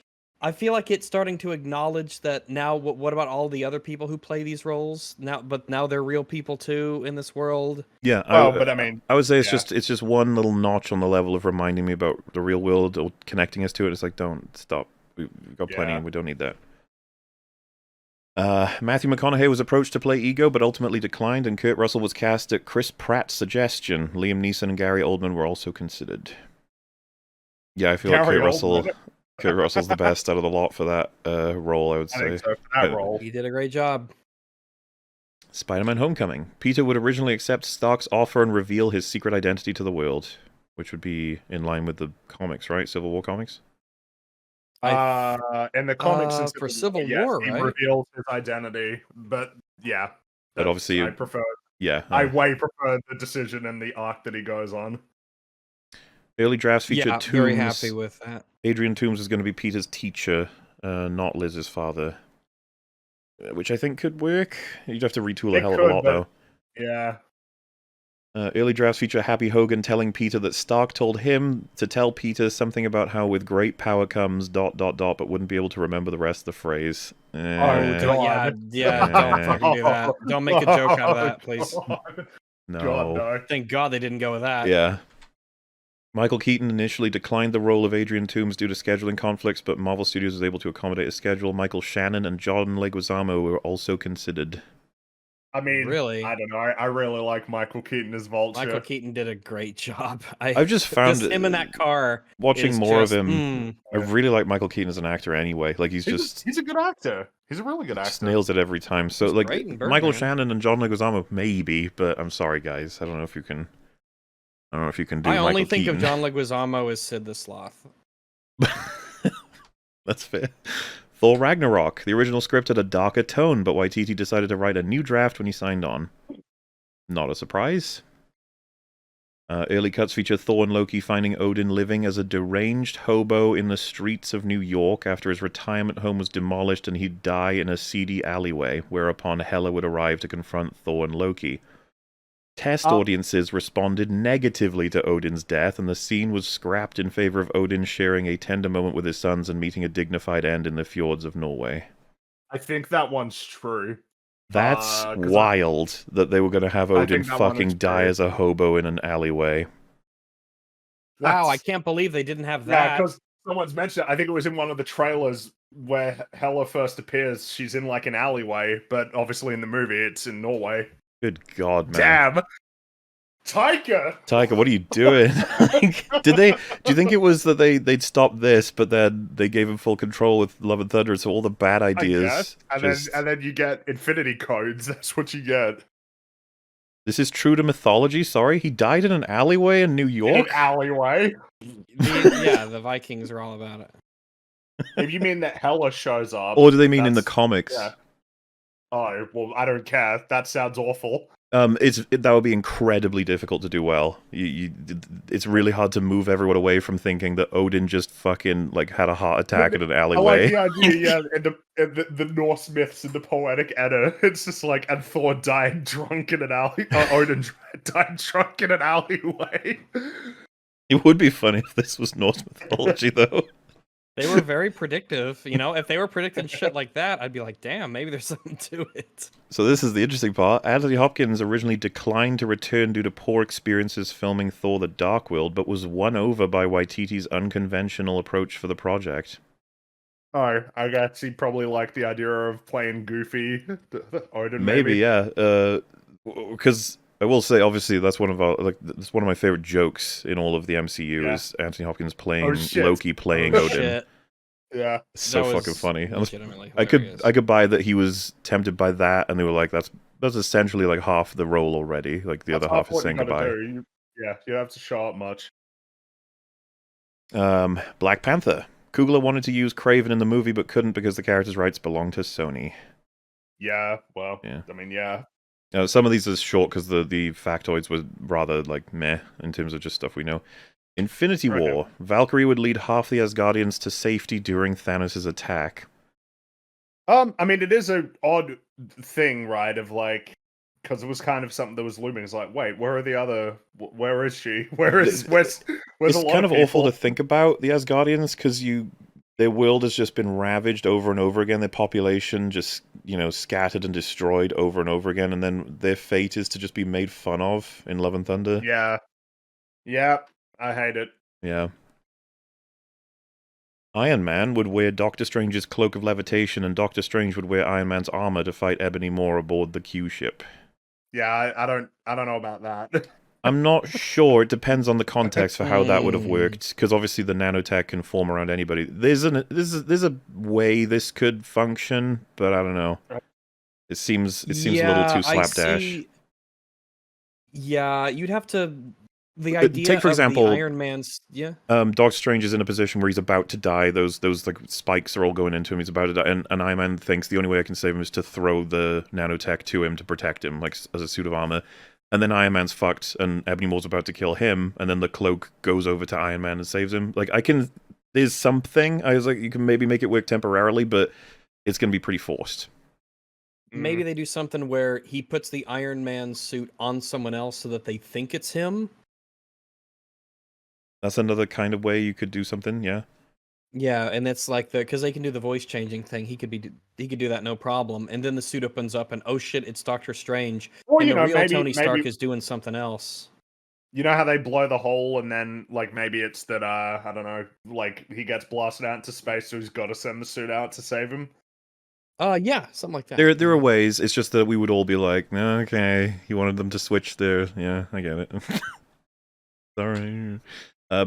I feel like it's starting to acknowledge that now. What about all the other people who play these roles now? But now they're real people too in this world. Yeah, but I mean, I would say it's just one little notch on the level of reminding me about the real world or connecting us to it. It's like, don't stop. We've got plenty, and we don't need that. Matthew McConaughey was approached to play Ego, but ultimately declined, and Kurt Russell was cast at Chris Pratt's suggestion. Liam Neeson and Gary Oldman were also considered. Yeah, I feel like Kurt Russell's the best out of the lot for that role, I would say. I think so, for that role. He did a great job. Spider-Man Homecoming. Peter would originally accept Stark's offer and reveal his secret identity to the world, which would be in line with the comics, right? Civil War comics? In the comics for Civil War, he right? reveals his identity, but yeah. But obviously, I prefer. Yeah, I way prefer the decision and the arc that he goes on. Early drafts featured Toomes. Very happy with that. Adrian Toomes is going to be Peter's teacher, not Liz's father, which I think could work. You'd have to retool a hell of a lot, though. Yeah. Early drafts feature Happy Hogan telling Peter that Stark told him to tell Peter something about how with great power comes ... but wouldn't be able to remember the rest of the phrase. Oh, God. Yeah, don't fucking do that. Don't make a joke out of that, please. No. God, no. Thank God they didn't go with that. Yeah. Michael Keaton initially declined the role of Adrian Toomes due to scheduling conflicts, but Marvel Studios was able to accommodate his schedule. Michael Shannon and John Leguizamo were also considered. I mean, really? I don't know. I really like Michael Keaton as Vulture. Michael Keaton did a great job. I've just found him in that car. Watching more of him, I really like Michael Keaton as an actor anyway. Like he's a good actor. He's a really good actor. Just nails it every time. So he's like Michael Shannon and John Leguizamo maybe, but I'm sorry guys, I don't know if you can. I don't know if you can do. I only think Keaton. of John Leguizamo as Sid the Sloth. That's fair. Thor Ragnarok. The original script had a darker tone, but Waititi decided to write a new draft when he signed on. Not a surprise. Early cuts feature Thor and Loki finding Odin living as a deranged hobo in the streets of New York after his retirement home was demolished and he'd die in a seedy alleyway, whereupon Hela would arrive to confront Thor and Loki. Test audiences responded negatively to Odin's death, and the scene was scrapped in favor of Odin sharing a tender moment with his sons and meeting a dignified end in the fjords of Norway. I think that one's true. That's wild that they were going to have Odin fucking die as a hobo in an alleyway. Wow, I can't believe they didn't have that. Yeah, because someone's mentioned it. I think it was in one of the trailers where Hela first appears. She's in like an alleyway, but obviously in the movie it's in Norway. Good God, man. Damn. Taika, what are you doing? Do you think it was that they'd stopped this, but then they gave him full control with Love and Thunder, so all the bad ideas... And then you get Infinity Codes, that's what you get. This is true to mythology, sorry? He died in an alleyway in New York? In an alleyway? The Vikings are all about it. If you mean that Hela shows up... Or do they mean in the comics? Yeah. Oh, well, I don't care. That sounds awful. That would be incredibly difficult to do well. It's really hard to move everyone away from thinking that Odin just fucking like had a heart attack in an alleyway. I like the idea, in the Norse myths and the Poetic Edda, it's just like, and Thor died drunk in an alley. Odin died drunk in an alleyway. It would be funny if this was Norse mythology, though. They were very predictive. You know, if they were predicting shit like that, I'd be like, damn, maybe there's something to it. So this is the interesting part. Anthony Hopkins originally declined to return due to poor experiences filming Thor: The Dark World, but was won over by Waititi's unconventional approach for the project. Oh, I guess he probably liked the idea of playing goofy. Odin, maybe, yeah. Because I will say, obviously, that's one of my favorite jokes in all of the MCU is Anthony Hopkins playing Loki playing Odin. Shit. Yeah, so fucking funny. I Hilarious. could buy that he was tempted by that, and they were like, that's essentially like half the role already. Like the other half is saying goodbye. You don't have to show up much. Black Panther. Coogler wanted to use Kraven in the movie, but couldn't because the character's rights belong to Sony. Yeah, well, I mean, yeah. Some of these are short because the factoids were rather like meh in terms of just stuff we know. Infinity War. Valkyrie would lead half the Asgardians to safety during Thanos' attack. I mean, it is an odd thing, right? Of like, because it was kind of something that was looming. It's like, wait, where are the other? Where is she? Where's it's kind of awful to think about the Asgardians because their world has just been ravaged over and over again. Their population just, scattered and destroyed over and over again, and then their fate is to just be made fun of in Love and Thunder. Yeah, I hate it. Yeah. Iron Man would wear Doctor Strange's cloak of levitation, and Doctor Strange would wear Iron Man's armor to fight Ebony Maw aboard the Q ship. Yeah, I don't know about that. I'm not sure. It depends on the context for how that would have worked, because obviously the nanotech can form around anybody. There's a way this could function, but I don't know. It seems a little too slapdash. Yeah, you'd have to. The idea take for example, the Iron Man's Doctor Strange is in a position where he's about to die. Those like spikes are all going into him. He's about to die, and Iron Man thinks the only way I can save him is to throw the nanotech to him to protect him, like as a suit of armor. And then Iron Man's fucked, and Ebony Maw's about to kill him, and then the cloak goes over to Iron Man and saves him. Like there's something. I was like, you can maybe make it work temporarily, but it's gonna be pretty forced. Maybe they do something where he puts the Iron Man suit on someone else so that they think it's him. That's another kind of way you could do something, yeah. Yeah, and it's like because they can do the voice changing thing. He could do that no problem, and then the suit opens up, and oh shit, it's Doctor Strange. Well, and the real Tony Stark is doing something else. You know how they blow the hole, and then like maybe it's that I don't know, like he gets blasted out into space, so he's got to send the suit out to save him. Yeah, something like that. There are ways. It's just that we would all be like, okay, he wanted them to switch their. Yeah, I get it. Sorry.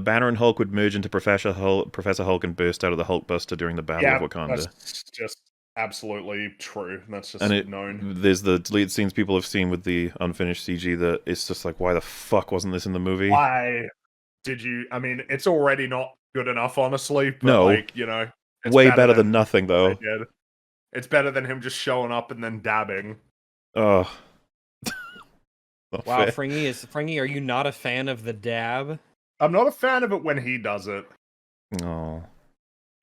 Banner and Hulk would merge into Professor Hulk and burst out of the Hulkbuster during the Battle of Wakanda. That's just absolutely true. That's just known. There's the deleted scenes people have seen with the unfinished CG that it's just like, why the fuck wasn't this in the movie? Why did you? I mean, it's already not good enough, honestly. But no, like, it's way better than nothing, though. It's better than him just showing up and then dabbing. Oh. Wow, Fringy, are you not a fan of the dab? I'm not a fan of it when he does it. Oh.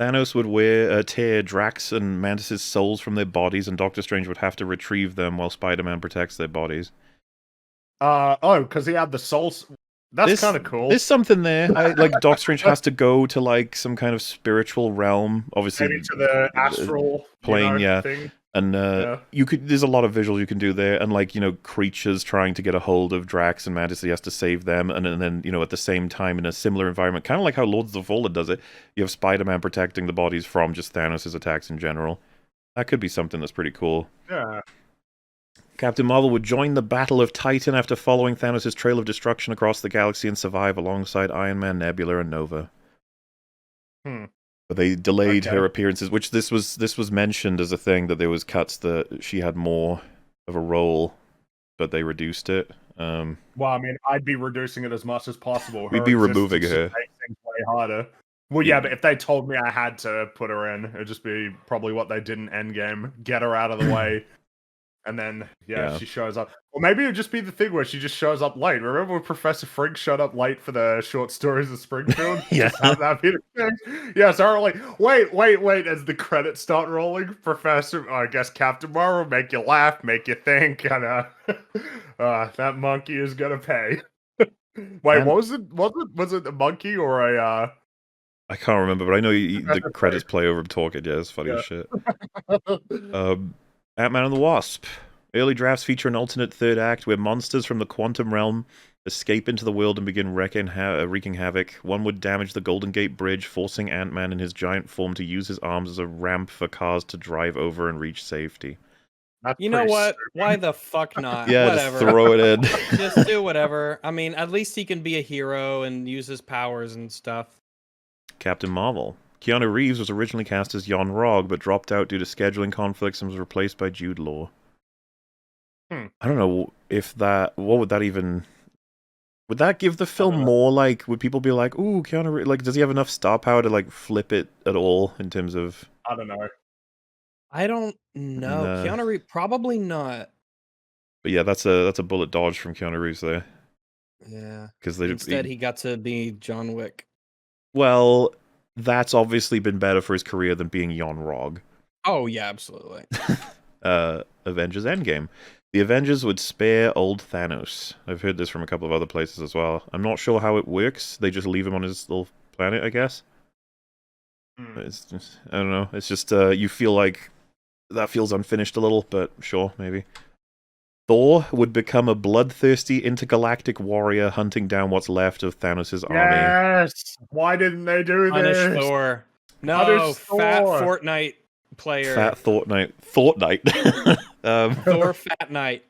Thanos would tear Drax and Mantis' souls from their bodies, and Doctor Strange would have to retrieve them while Spider-Man protects their bodies. Because he had the souls. That's kind of cool. There's something there. Like Doctor Strange has to go to like some kind of spiritual realm, obviously. Maybe to the astral plane, thing. And there's a lot of visuals you can do there, and like creatures trying to get a hold of Drax and Mantis, he has to save them, and then at the same time in a similar environment, kind of like how Lords of the Fallen does it. You have Spider-Man protecting the bodies from just Thanos' attacks in general. That could be something that's pretty cool. Yeah. Captain Marvel would join the Battle of Titan after following Thanos' trail of destruction across the galaxy and survive alongside Iron Man, Nebula, and Nova. But they delayed her appearances, which this was mentioned as a thing, that there was cuts that she had more of a role, but they reduced it. Well, I mean, I'd be reducing it as much as possible. We'd be removing her. Make things way harder. Well, yeah, but if they told me I had to put her in, it'd just be probably what they did in Endgame: get her out of the way. And then, she shows up. Or maybe it would just be the thing where she just shows up late. Remember when Professor Frigg showed up late for the short stories of Springfield? Yeah. Just have that be the thing. Yeah, so I'm like, wait, as the credits start rolling, I guess Captain Marvel, make you laugh, make you think, and that monkey is gonna pay. Wait, what was it? Was it a monkey or a I can't remember, but I know the credits play over him talking. Yeah, it's funny as shit. Ant-Man and the Wasp. Early drafts feature an alternate third act where monsters from the quantum realm escape into the world and begin wreaking havoc. One would damage the Golden Gate Bridge, forcing Ant-Man in his giant form to use his arms as a ramp for cars to drive over and reach safety. You know what? Why the fuck not? Yeah, whatever. Just throw it in. Just do whatever. I mean, at least he can be a hero and use his powers and stuff. Captain Marvel. Keanu Reeves was originally cast as Jon Rogg, but dropped out due to scheduling conflicts and was replaced by Jude Law. I don't know if that... What would that even... Would that give the film more, like... Would people be like, ooh, Keanu Reeves... Like, does he have enough star power to, like, flip it at all in terms of... I don't know. I don't know. Nah. Keanu Reeves, probably not. But yeah, that's a bullet dodge from Keanu Reeves there. Yeah. Because instead he got to be John Wick. Well, that's obviously been better for his career than being Jon Rogg. Oh yeah, absolutely. Avengers Endgame. The Avengers would spare old Thanos. I've heard this from a couple of other places as well. I'm not sure how it works. They just leave him on his little planet, I guess. It's just, I don't know. It's just you feel like that feels unfinished a little, but sure, maybe. Thor would become a bloodthirsty intergalactic warrior hunting down what's left of Thanos' army. Yes! Why didn't they do Punish this? Thor. No, fat Fortnite player. Fat Fortnite. Fortnite. Thor Fat Knight.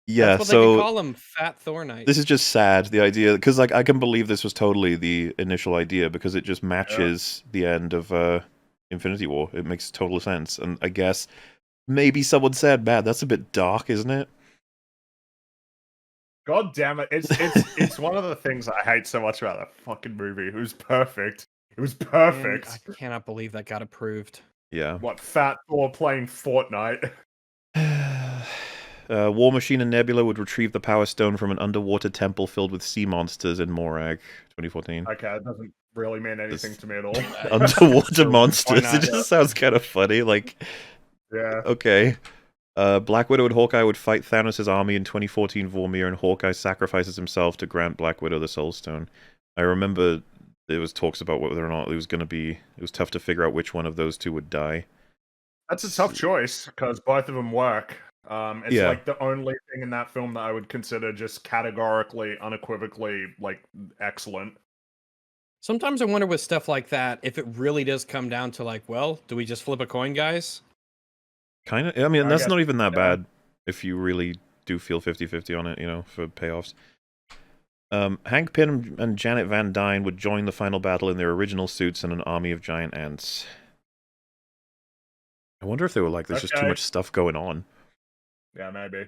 Yeah, That's what so they can call him, Fat Thor Knight. This is just sad, the idea, because like I can believe this was totally the initial idea because it just matches the end of Infinity War. It makes total sense, and I guess maybe someone said, "Man, that's a bit dark, isn't it?" God damn it! It's one of the things I hate so much about that fucking movie. It was perfect. It was perfect. Man, I cannot believe that got approved. Yeah. What, Fat Thor playing Fortnite? War Machine and Nebula would retrieve the Power Stone from an underwater temple filled with sea monsters in Morag, 2014. Okay, it doesn't really mean anything to me at all. Underwater monsters. It just sounds kind of funny. Like, yeah. Okay. Black Widow and Hawkeye would fight Thanos' army in 2014 Vormir, and Hawkeye sacrifices himself to grant Black Widow the Soul Stone. I remember there was talks about whether or not it was going to be... It was tough to figure out which one of those two would die. That's a tough choice, because both of them work. It's like the only thing in that film that I would consider just categorically, unequivocally, like, excellent. Sometimes I wonder with stuff like that, if it really does come down to like, well, do we just flip a coin, guys? Kind of. I mean, that's not even that bad if you really do feel 50-50 on it, you know, for payoffs. Hank Pym and Janet Van Dyne would join the final battle in their original suits and an army of giant ants. I wonder if they were like, there's just too much stuff going on. Yeah, maybe.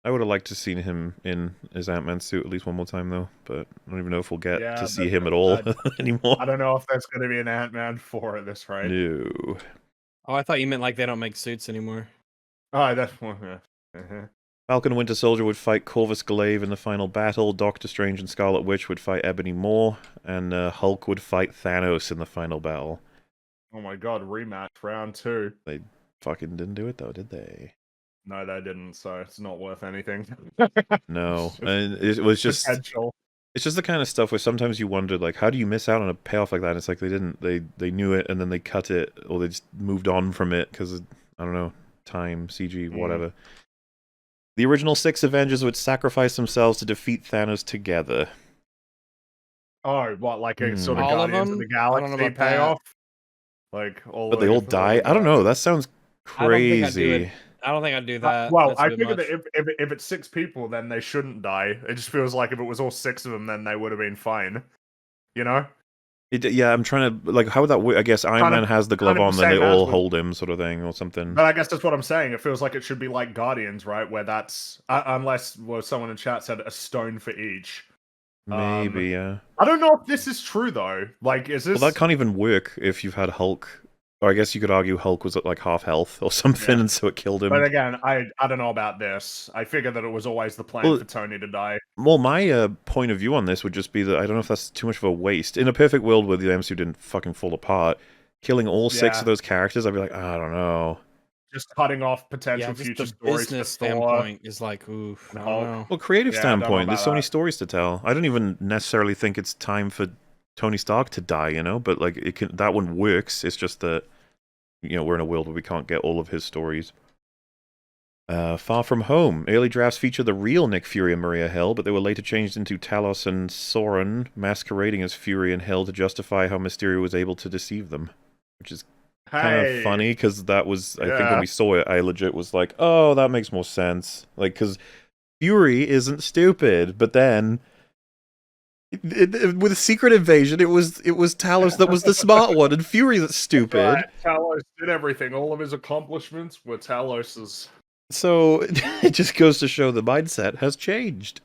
I would have liked to seen him in his Ant-Man suit at least one more time, though. But I don't even know if we'll get to see him at all anymore. I don't know if there's going to be an Ant-Man 4 at this rate. No. Oh, I thought you meant like they don't make suits anymore. Oh, that's... Falcon and Winter Soldier would fight Corvus Glaive in the final battle. Doctor Strange and Scarlet Witch would fight Ebony Maw. And Hulk would fight Thanos in the final battle. Oh my god, rematch round 2. They fucking didn't do it, though, did they? No, they didn't, so it's not worth anything. No, and it was just... Potential. It's just the kind of stuff where sometimes you wonder, like, how do you miss out on a payoff like that? And it's like they didn't. They knew it, and then they cut it, or they just moved on from it because, I don't know, time, CG, whatever. The original 6 Avengers would sacrifice themselves to defeat Thanos together. Oh, what, like a sort of all Guardians of the Galaxy payoff? Like, all but they all die? I don't know, that sounds crazy. I don't think I'd do that. Well, I figure that if it's 6 people, then they shouldn't die. It just feels like if it was all 6 of them, then they would have been fine. You know? Yeah, I'm trying to... Like, how would that work? I guess Iron Man has the glove on, then they all hold him, sort of thing, or something. But I guess that's what I'm saying. It feels like it should be like Guardians, right? Where that's... unless, well, someone in chat said a stone for each. Maybe, yeah. I don't know if this is true, though. Like, is this... Well, that can't even work if you've had Hulk... Or I guess you could argue Hulk was at like half health or something, and so it killed him. But again, I don't know about this. I figure that it was always the plan for Tony to die. Well, my point of view on this would just be that I don't know if that's too much of a waste. In a perfect world where the MCU didn't fucking fall apart, killing all 6 of those characters, I'd be like, I don't know. Just cutting off potential future stories. Business standpoint is like, oof. I don't know. Well, creative standpoint, there's so many stories to tell. I don't even necessarily think it's time for Tony Stark to die, you know, but like that one works. It's just that, you know, we're in a world where we can't get all of his stories. Far From Home. Early drafts feature the real Nick Fury and Maria Hill, but they were later changed into Talos and Soren masquerading as Fury and Hill to justify how Mysterio was able to deceive them. Which is kind of funny, because that was, I think when we saw it, I legit was like, oh, that makes more sense. Like, because Fury isn't stupid, but then with Secret Invasion, it was Talos that was the smart one, and Fury that's stupid. Right. Talos did everything. All of his accomplishments were Talos's. So it just goes to show the mindset has changed.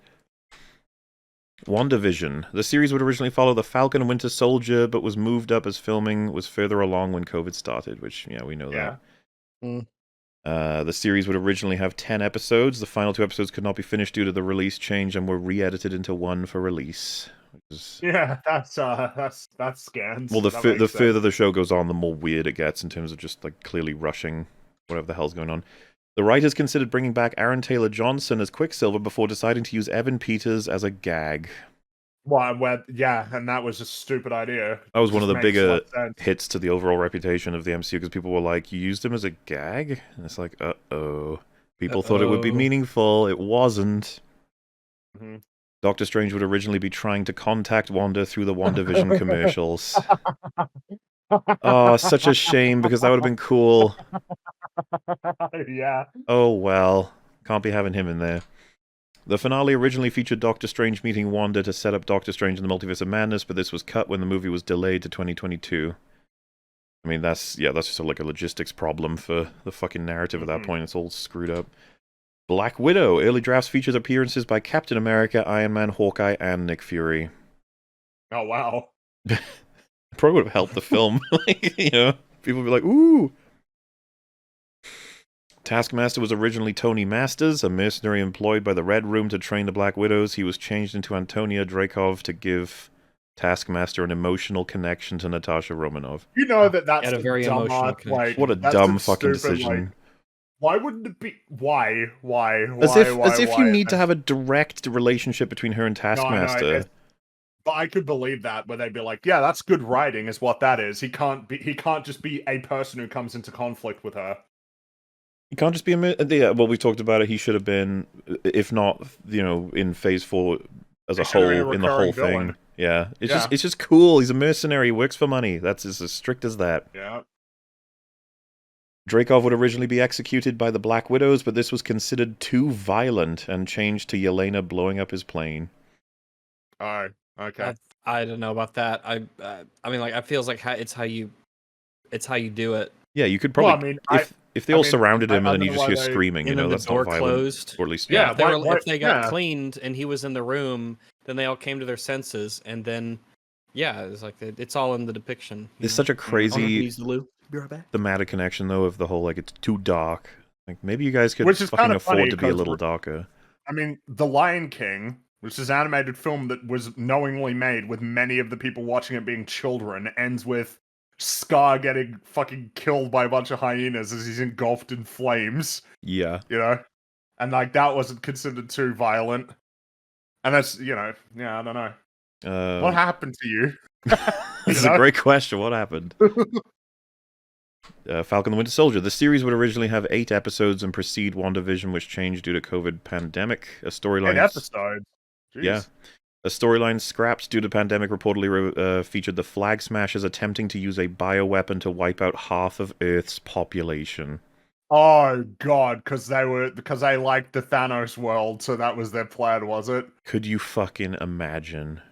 WandaVision. The series would originally follow the Falcon and Winter Soldier, but was moved up as filming was further along when COVID started, which, yeah, we know that. The series would originally have 10 episodes. The final 2 episodes could not be finished due to the release change and were re-edited into 1 for release. Yeah, that's scans. Well, the further the show goes on, the more weird it gets in terms of just like clearly rushing whatever the hell's going on. The writers considered bringing back Aaron Taylor Johnson as Quicksilver before deciding to use Evan Peters as a gag. Well, yeah, and that was a stupid idea. That was one of the bigger hits to the overall reputation of the MCU, because people were like, you used him as a gag? And it's like, uh-oh. People thought it would be meaningful. It wasn't. Mm-hmm. Doctor Strange would originally be trying to contact Wanda through the WandaVision commercials. Oh, such a shame, because that would have been cool. Yeah. Oh, well. Can't be having him in there. The finale originally featured Doctor Strange meeting Wanda to set up Doctor Strange in the Multiverse of Madness, but this was cut when the movie was delayed to 2022. I mean, that's just like a logistics problem for the fucking narrative at that point. It's all screwed up. Black Widow. Early drafts featured appearances by Captain America, Iron Man, Hawkeye, and Nick Fury. Oh, wow. Probably would have helped the film. You know, people would be like, ooh. Taskmaster was originally Tony Masters, a mercenary employed by the Red Room to train the Black Widows. He was changed into Antonia Dreykov to give Taskmaster an emotional connection to Natasha Romanoff. You know that's a very emotional connection. Like, what a dumb fucking decision. Like, why wouldn't it be? Why? As if you need to have a direct relationship between her and Taskmaster. No, but I could believe that, where they'd be like, yeah, that's good writing, is what that is. He can't just be a person who comes into conflict with her. He can't just be yeah, well, we talked about it. He should have been, if not, you know, in Phase 4 as a whole, in the whole thing. Yeah, it's just cool. He's a mercenary. He works for money. That's as strict as that. Yeah. Dreykov would originally be executed by the Black Widows, but this was considered too violent and changed to Yelena blowing up his plane. Oh, okay. I don't know about that. I mean, like, it feels like it's how you do it. Yeah, you could probably. Well, if they all surrounded him and then you just hear screaming, you know, that's not violent. Closed. Or at least, yeah. If they got cleaned and he was in the room, then they all came to their senses, and then, yeah, it's like it's all in the depiction. It's such a crazy Be right back. thematic connection, though, of the whole, like, it's too dark. Like, maybe you guys could fucking kind of afford to be a little darker. I mean, The Lion King, which is an animated film that was knowingly made with many of the people watching it being children, ends with Scar getting fucking killed by a bunch of hyenas as he's engulfed in flames. Yeah. You know? And, like, that wasn't considered too violent. And that's, you know, yeah, I don't know. What happened to you? This is a great question. What happened? Falcon the Winter Soldier. The series would originally have 8 episodes and precede WandaVision, which changed due to COVID pandemic. A storyline. 8 episodes? Jeez. Yeah. A storyline scrapped due to pandemic reportedly featured the Flag Smashers attempting to use a bioweapon to wipe out half of Earth's population. Oh god, because they liked the Thanos world, so that was their plan, was it? Could you fucking imagine?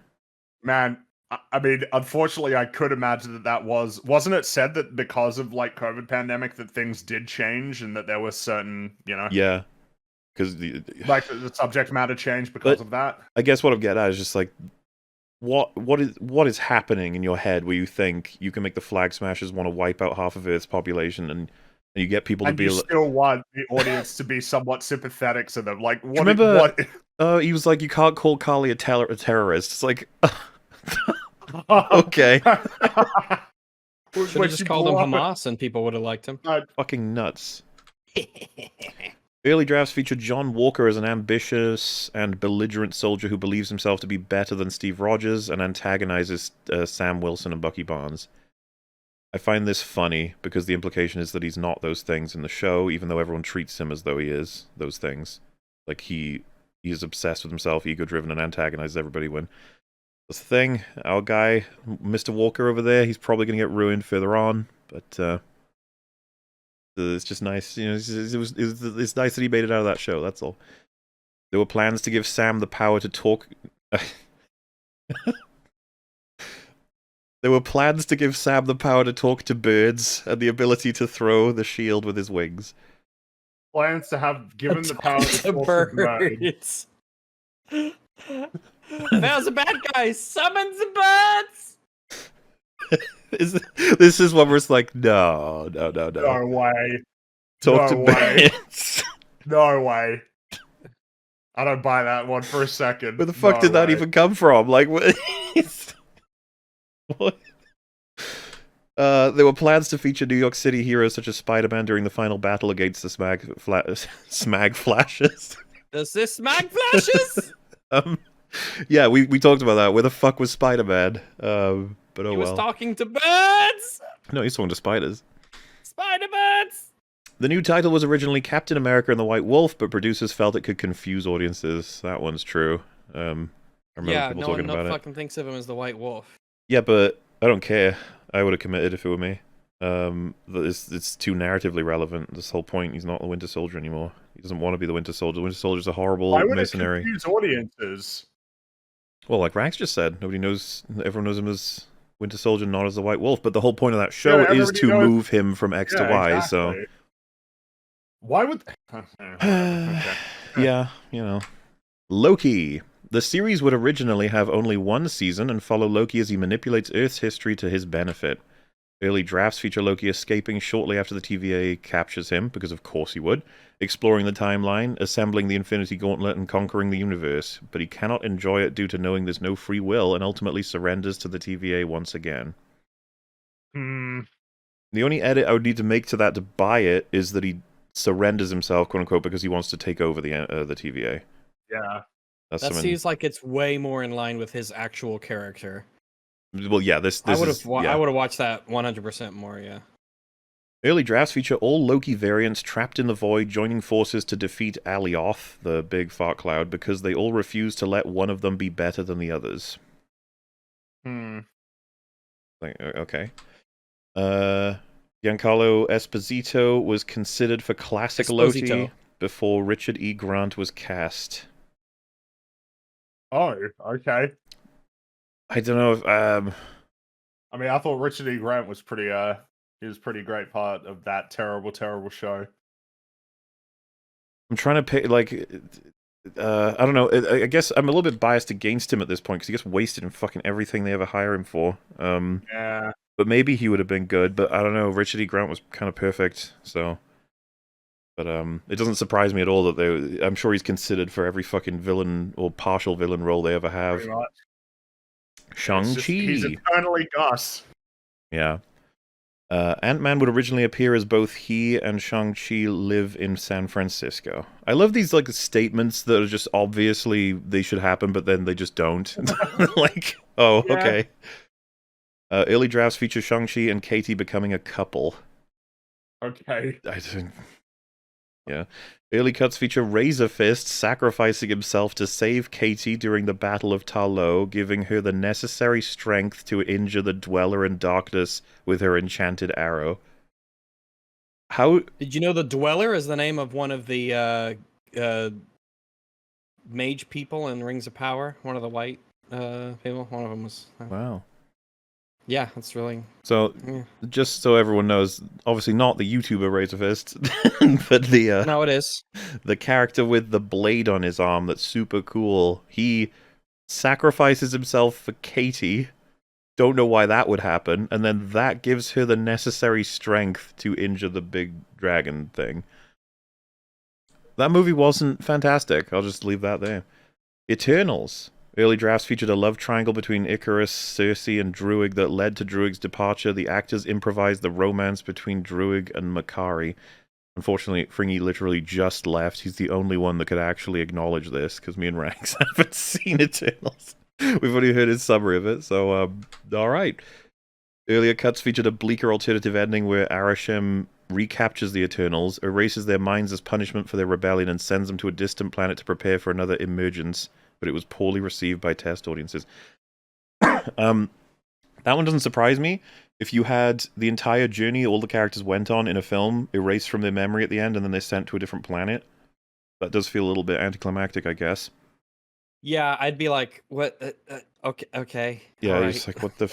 Man, I mean, unfortunately, I could imagine that wasn't it said that because of like COVID pandemic that things did change and that there was certain, you know, yeah. Because like the subject matter changed because of that. I guess what I'm getting at is just like, what is happening in your head where you think you can make the Flag Smashers want to wipe out half of Earth's population, and you get people to be. And you still want the audience to be somewhat sympathetic to them. Like, what? Remember, he was like, you can't call Carly a terrorist. It's like, okay. Should have just called him Hamas, and people would have liked him. Fucking nuts. Early drafts featured John Walker as an ambitious and belligerent soldier who believes himself to be better than Steve Rogers and antagonizes Sam Wilson and Bucky Barnes. I find this funny because the implication is that he's not those things in the show, even though everyone treats him as though he is those things. Like he is obsessed with himself, ego-driven, and antagonizes everybody when... That's the thing. Our guy, Mr. Walker over there, he's probably going to get ruined further on, but it's just nice. You know, it's nice that he made it out of that show, that's all. There were plans to give Sam the power to talk... There were plans to give Sam the power to talk to birds and the ability to throw the shield with his wings. Plans to have given the power to talk to birds. There's a bad guy. Summon the birds. This is one where it's like, no. No way. Talk to birds. No way. I don't buy that one for a second. Where the fuck did that even come from? Like, what? What? There were plans to feature New York City heroes such as Spider-Man during the final battle against the Smag Flashes. Does this Smag Flashes? Yeah, we talked about that. Where the fuck was Spider-Man? But oh well. He was talking to birds! No, he's talking to spiders. Spider-Birds! The new title was originally Captain America and the White Wolf, but producers felt it could confuse audiences. That one's true. I remember people talking about it. No one fucking thinks of him as the White Wolf. Yeah, but I don't care. I would have committed if it were me. It's too narratively relevant. This whole point, he's not the Winter Soldier anymore. He doesn't want to be the Winter Soldier. The Winter Soldier's a horrible mercenary. Why would it confuse audiences? Well, like Rax just said, nobody knows. Everyone knows him as Winter Soldier, not as the White Wolf. But the whole point of that show is to move him from X to Y. Exactly. So why would? Yeah, you know, Loki. The series would originally have only one season and follow Loki as he manipulates Earth's history to his benefit. Early drafts feature Loki escaping shortly after the TVA captures him, because of course he would, exploring the timeline, assembling the Infinity Gauntlet, and conquering the universe, but he cannot enjoy it due to knowing there's no free will and ultimately surrenders to the TVA once again. The only edit I would need to make to that to buy it is that he surrenders himself, quote-unquote, because he wants to take over the TVA. Yeah. That seems like it's way more in line with his actual character. Well, yeah, I would have watched that 100% more, yeah. Early drafts feature all Loki variants trapped in the void, joining forces to defeat Alioth, the big fart cloud, because they all refuse to let one of them be better than the others. Okay. Giancarlo Esposito was considered for classic Loki before Richard E. Grant was cast. Oh, okay. I don't know if I mean, I thought Richard E. Grant was pretty he was a pretty great part of that terrible show. I'm trying to pick, like, I don't know. I guess I'm a little bit biased against him at this point because he gets wasted in fucking everything they ever hire him for. Yeah. But maybe he would have been good. But I don't know. Richard E. Grant was kind of perfect. So, but it doesn't surprise me at all that I'm sure he's considered for every fucking villain or partial villain role they ever have. Shang-Chi. He's eternally Gus. Yeah. Ant-Man would originally appear as both he and Shang-Chi live in San Francisco. I love these like statements that are just obviously they should happen, but then they just don't. Like, oh, yeah. Okay. Early drafts feature Shang-Chi and Katie becoming a couple. Okay. I think. Yeah. Early cuts feature Razor Fist sacrificing himself to save Katie during the Battle of Ta Lo, giving her the necessary strength to injure the Dweller in Darkness with her enchanted arrow. How did you know the Dweller is the name of one of the mage people in Rings of Power? One of the white people. One of them was. Wow. Yeah, that's really... So, just so everyone knows, obviously not the YouTuber Razor Fist, but the... No, it is. The character with the blade on his arm that's super cool. He sacrifices himself for Katie. Don't know why that would happen. And then that gives her the necessary strength to injure the big dragon thing. That movie wasn't fantastic. I'll just leave that there. Eternals. Early drafts featured a love triangle between Icarus, Circe, and Druig that led to Druig's departure. The actors improvised the romance between Druig and Makari. Unfortunately, Fringy literally just left. He's the only one that could actually acknowledge this, because me and Rags haven't seen Eternals. We've only heard his summary of it, so, alright. Earlier cuts featured a bleaker alternative ending where Arashem recaptures the Eternals, erases their minds as punishment for their rebellion, and sends them to a distant planet to prepare for another emergence, but it was poorly received by test audiences. That one doesn't surprise me. If you had the entire journey all the characters went on in a film erased from their memory at the end and then they're sent to a different planet, that does feel a little bit anticlimactic, I guess. Yeah, I'd be like, what? Okay. Yeah, right. it's like, what the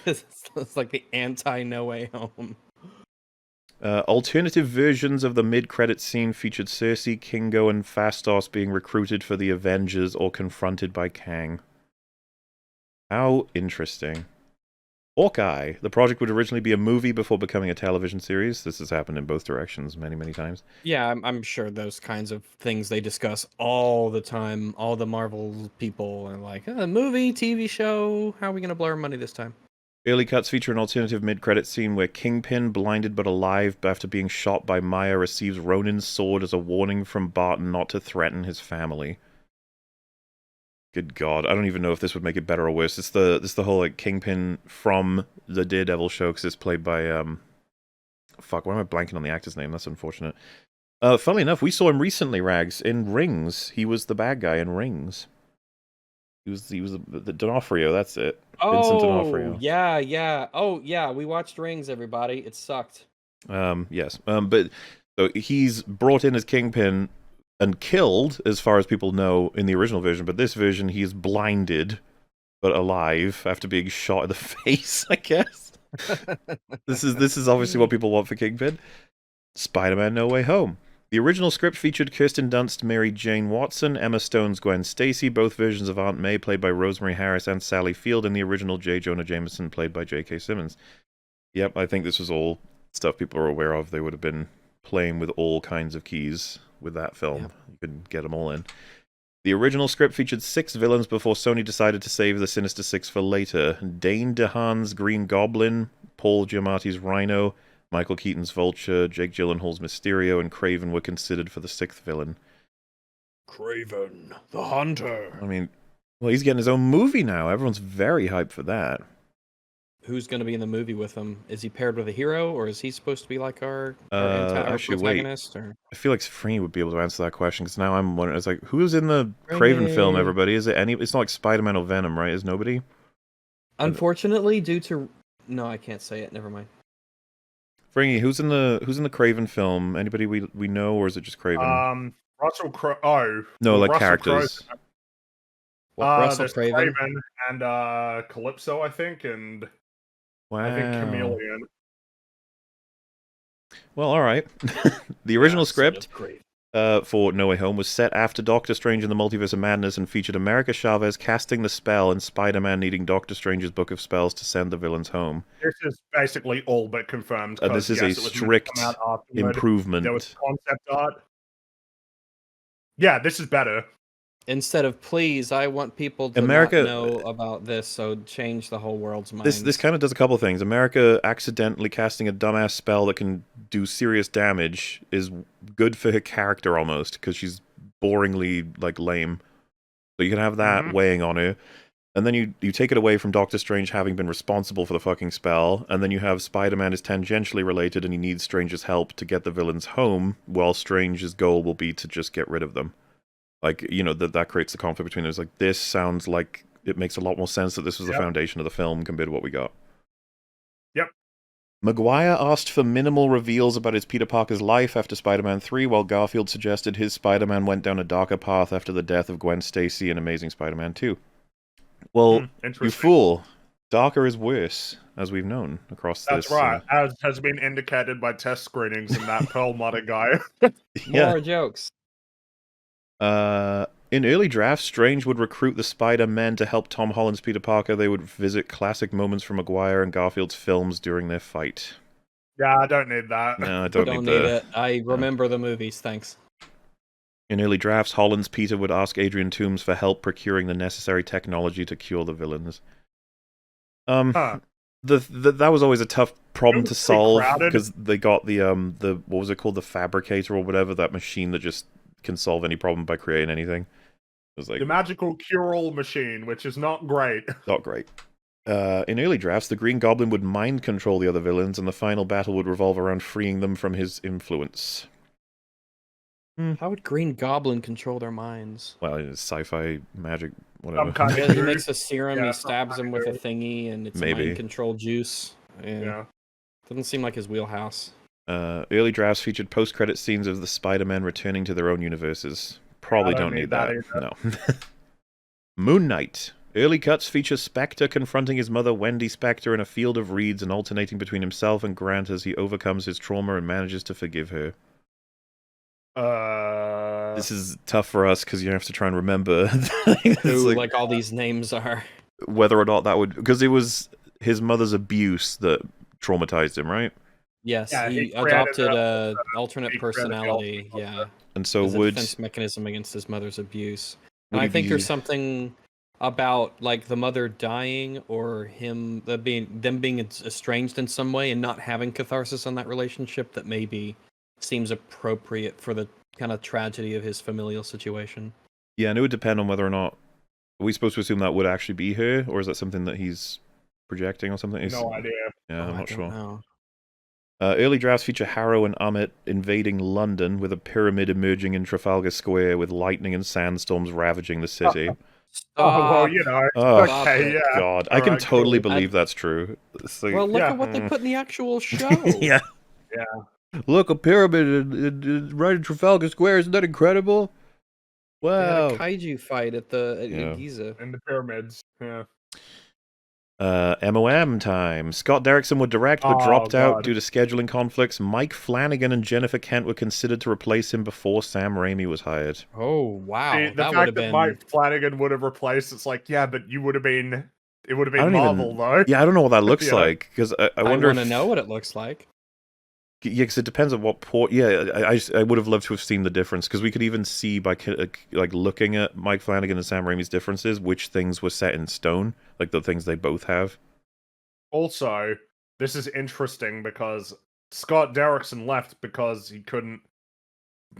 It's like the anti-No Way Home. Alternative versions of the mid-credit scene featured Cersei, Kingo, and Phastos being recruited for the Avengers or confronted by Kang. How interesting. Hawkeye. The project would originally be a movie before becoming a television series. This has happened in both directions many, many times. Yeah, I'm sure those kinds of things they discuss all the time. All the Marvel people are like, movie, TV show, how are we going to blow our money this time? Early cuts feature an alternative mid-credit scene where Kingpin, blinded but alive after being shot by Maya, receives Ronin's sword as a warning from Barton not to threaten his family. Good God, I don't even know if this would make it better or worse. It's the whole like Kingpin from the Daredevil show, because it's played by fuck, why am I blanking on the actor's name? That's unfortunate. Funnily enough, we saw him recently, Rags, in Rings. He was the bad guy in Rings. He was the D'Onofrio. That's it. Vincent D'Onofrio. Yeah. Oh yeah, we watched Rings, everybody. It sucked. Yes. But so he's brought in as Kingpin and killed, as far as people know, in the original version. But this version, he's blinded but alive after being shot in the face, I guess. This is obviously what people want for Kingpin. Spider-Man No Way Home. The original script featured Kirsten Dunst, Mary Jane Watson, Emma Stone's Gwen Stacy, both versions of Aunt May played by Rosemary Harris and Sally Field, and the original J. Jonah Jameson played by J.K. Simmons. Yep, I think this was all stuff people are aware of. They would have been playing with all kinds of keys with that film. Yep. You could get them all in. The original script featured 6 villains before Sony decided to save the Sinister Six for later. Dane DeHaan's Green Goblin, Paul Giamatti's Rhino, Michael Keaton's Vulture, Jake Gyllenhaal's Mysterio, and Kraven were considered for the 6th villain. Kraven, the Hunter. I mean, well, he's getting his own movie now. Everyone's very hyped for that. Who's going to be in the movie with him? Is he paired with a hero, or is he supposed to be like our actually, protagonist? Or? I feel like Free would be able to answer that question, because now I'm wondering, it's like, who's in the Kraven film, everybody? Is it any... It's not like Spider-Man or Venom, right? Is nobody? Unfortunately, due to... No, I can't say it. Never mind. Fringy, who's in the Kraven film? Anybody we know, or is it just Kraven? Russell Crowe. Oh, no, well, like Russell characters. Russell Craven and Calypso, I think, and wow. I think Chameleon. Well, all right. The original script for No Way Home was set after Doctor Strange in the Multiverse of Madness and featured America Chavez casting the spell and Spider-Man needing Doctor Strange's Book of Spells to send the villains home. This is basically all but confirmed. This is a strict improvement. There was concept art. Yeah, this is better. Instead of please, I want people to not know about this, so change the whole world's mind. This kind of does a couple of things. America accidentally casting a dumbass spell that can do serious damage is good for her character almost, because she's boringly like lame. So you can have that weighing on her. And then you take it away from Doctor Strange having been responsible for the fucking spell, and then you have Spider-Man is tangentially related and he needs Strange's help to get the villains home, while Strange's goal will be to just get rid of them. Like, you know, that creates the conflict between us. Like, this sounds like it makes a lot more sense that this was the foundation of the film compared to what we got. Yep. Maguire asked for minimal reveals about his Peter Parker's life after Spider-Man 3, while Garfield suggested his Spider-Man went down a darker path after the death of Gwen Stacy in Amazing Spider-Man 2. Well, you fool. Darker is worse, as we've known across this. That's right, as has been indicated by test screenings and that Perlmutter guy. More jokes. In early drafts, Strange would recruit the Spider-Men to help Tom Holland's Peter Parker. They would visit classic moments from Maguire and Garfield's films during their fight. Yeah, I don't need that. No, I don't need it. I remember the movies, thanks. In early drafts, Holland's Peter would ask Adrian Toomes for help procuring the necessary technology to cure the villains. The that was always a tough problem to solve crowded. because they got the what was it called, the fabricator or whatever, that machine that just can solve any problem by creating anything. It was like the magical cure-all machine, which is not great. Not great. In early drafts, the Green Goblin would mind control the other villains, and the final battle would revolve around freeing them from his influence. How would Green Goblin control their minds? Well, it's sci-fi magic, whatever. Yeah, he makes a serum, he stabs him with a thingy, and it's mind control juice. Yeah. Doesn't seem like his wheelhouse. Early drafts featured post-credit scenes of the Spider-Men returning to their own universes. Probably don't need that. No. Moon Knight. Early cuts feature Spectre confronting his mother, Wendy Spectre, in a field of reeds and alternating between himself and Grant as he overcomes his trauma and manages to forgive her. This is tough for us because you have to try and remember who like all these names are. Whether or not that would, because it was his mother's abuse that traumatized him, right? Yes, he adopted a alternate personality. Yeah, and so as a defense mechanism against his mother's abuse. And I think there's something about like the mother dying or him them being estranged in some way and not having catharsis on that relationship that maybe seems appropriate for the kind of tragedy of his familial situation. Yeah, and it would depend on whether or not, are we supposed to assume that would actually be her, or is that something that he's projecting or something? No idea. Yeah, I'm not sure. Early drafts feature Harrow and Amit invading London, with a pyramid emerging in Trafalgar Square with lightning and sandstorms ravaging the city. Well, you know. Okay, yeah. God, I can totally believe that's true. So, well, look at what they put in the actual show. Yeah. Look, a pyramid right in Trafalgar Square. Isn't that incredible? Wow. They had a kaiju fight at Giza. In the pyramids. Yeah. MOM time. Scott Derrickson would direct, but dropped out due to scheduling conflicts. Mike Flanagan and Jennifer Kent were considered to replace him before Sam Raimi was hired. Oh, wow. See, the fact that Mike Flanagan would have replaced, it's like, yeah, but you would have been... It would have been Marvel, though. Yeah, I don't know what that looks like, because I wonder want to know what it looks like. Yeah, because it depends on what port. Yeah, I would have loved to have seen the difference, because we could even see by like looking at Mike Flanagan and Sam Raimi's differences, which things were set in stone, like the things they both have. Also, this is interesting because Scott Derrickson left because he couldn't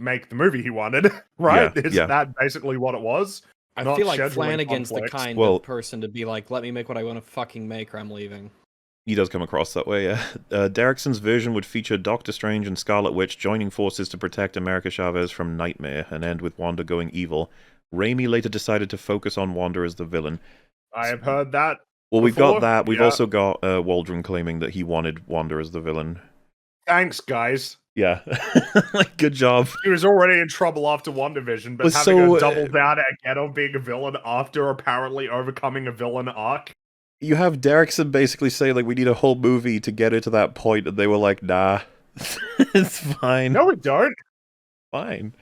make the movie he wanted, right? Isn't that basically what it was? I feel like Flanagan's the kind of person to be like, let me make what I want to fucking make or I'm leaving. He does come across that way, yeah. Derrickson's version would feature Doctor Strange and Scarlet Witch joining forces to protect America Chavez from Nightmare and end with Wanda going evil. Raimi later decided to focus on Wanda as the villain. I have heard that. Well, we've got that. We've also got Waldron claiming that he wanted Wanda as the villain. Thanks, guys. Yeah. Like, good job. He was already in trouble after WandaVision, but having to double down again on being a villain after apparently overcoming a villain arc. You have Derrickson basically say, like, we need a whole movie to get it to that point, and they were like, nah, it's fine. No, we don't. Fine.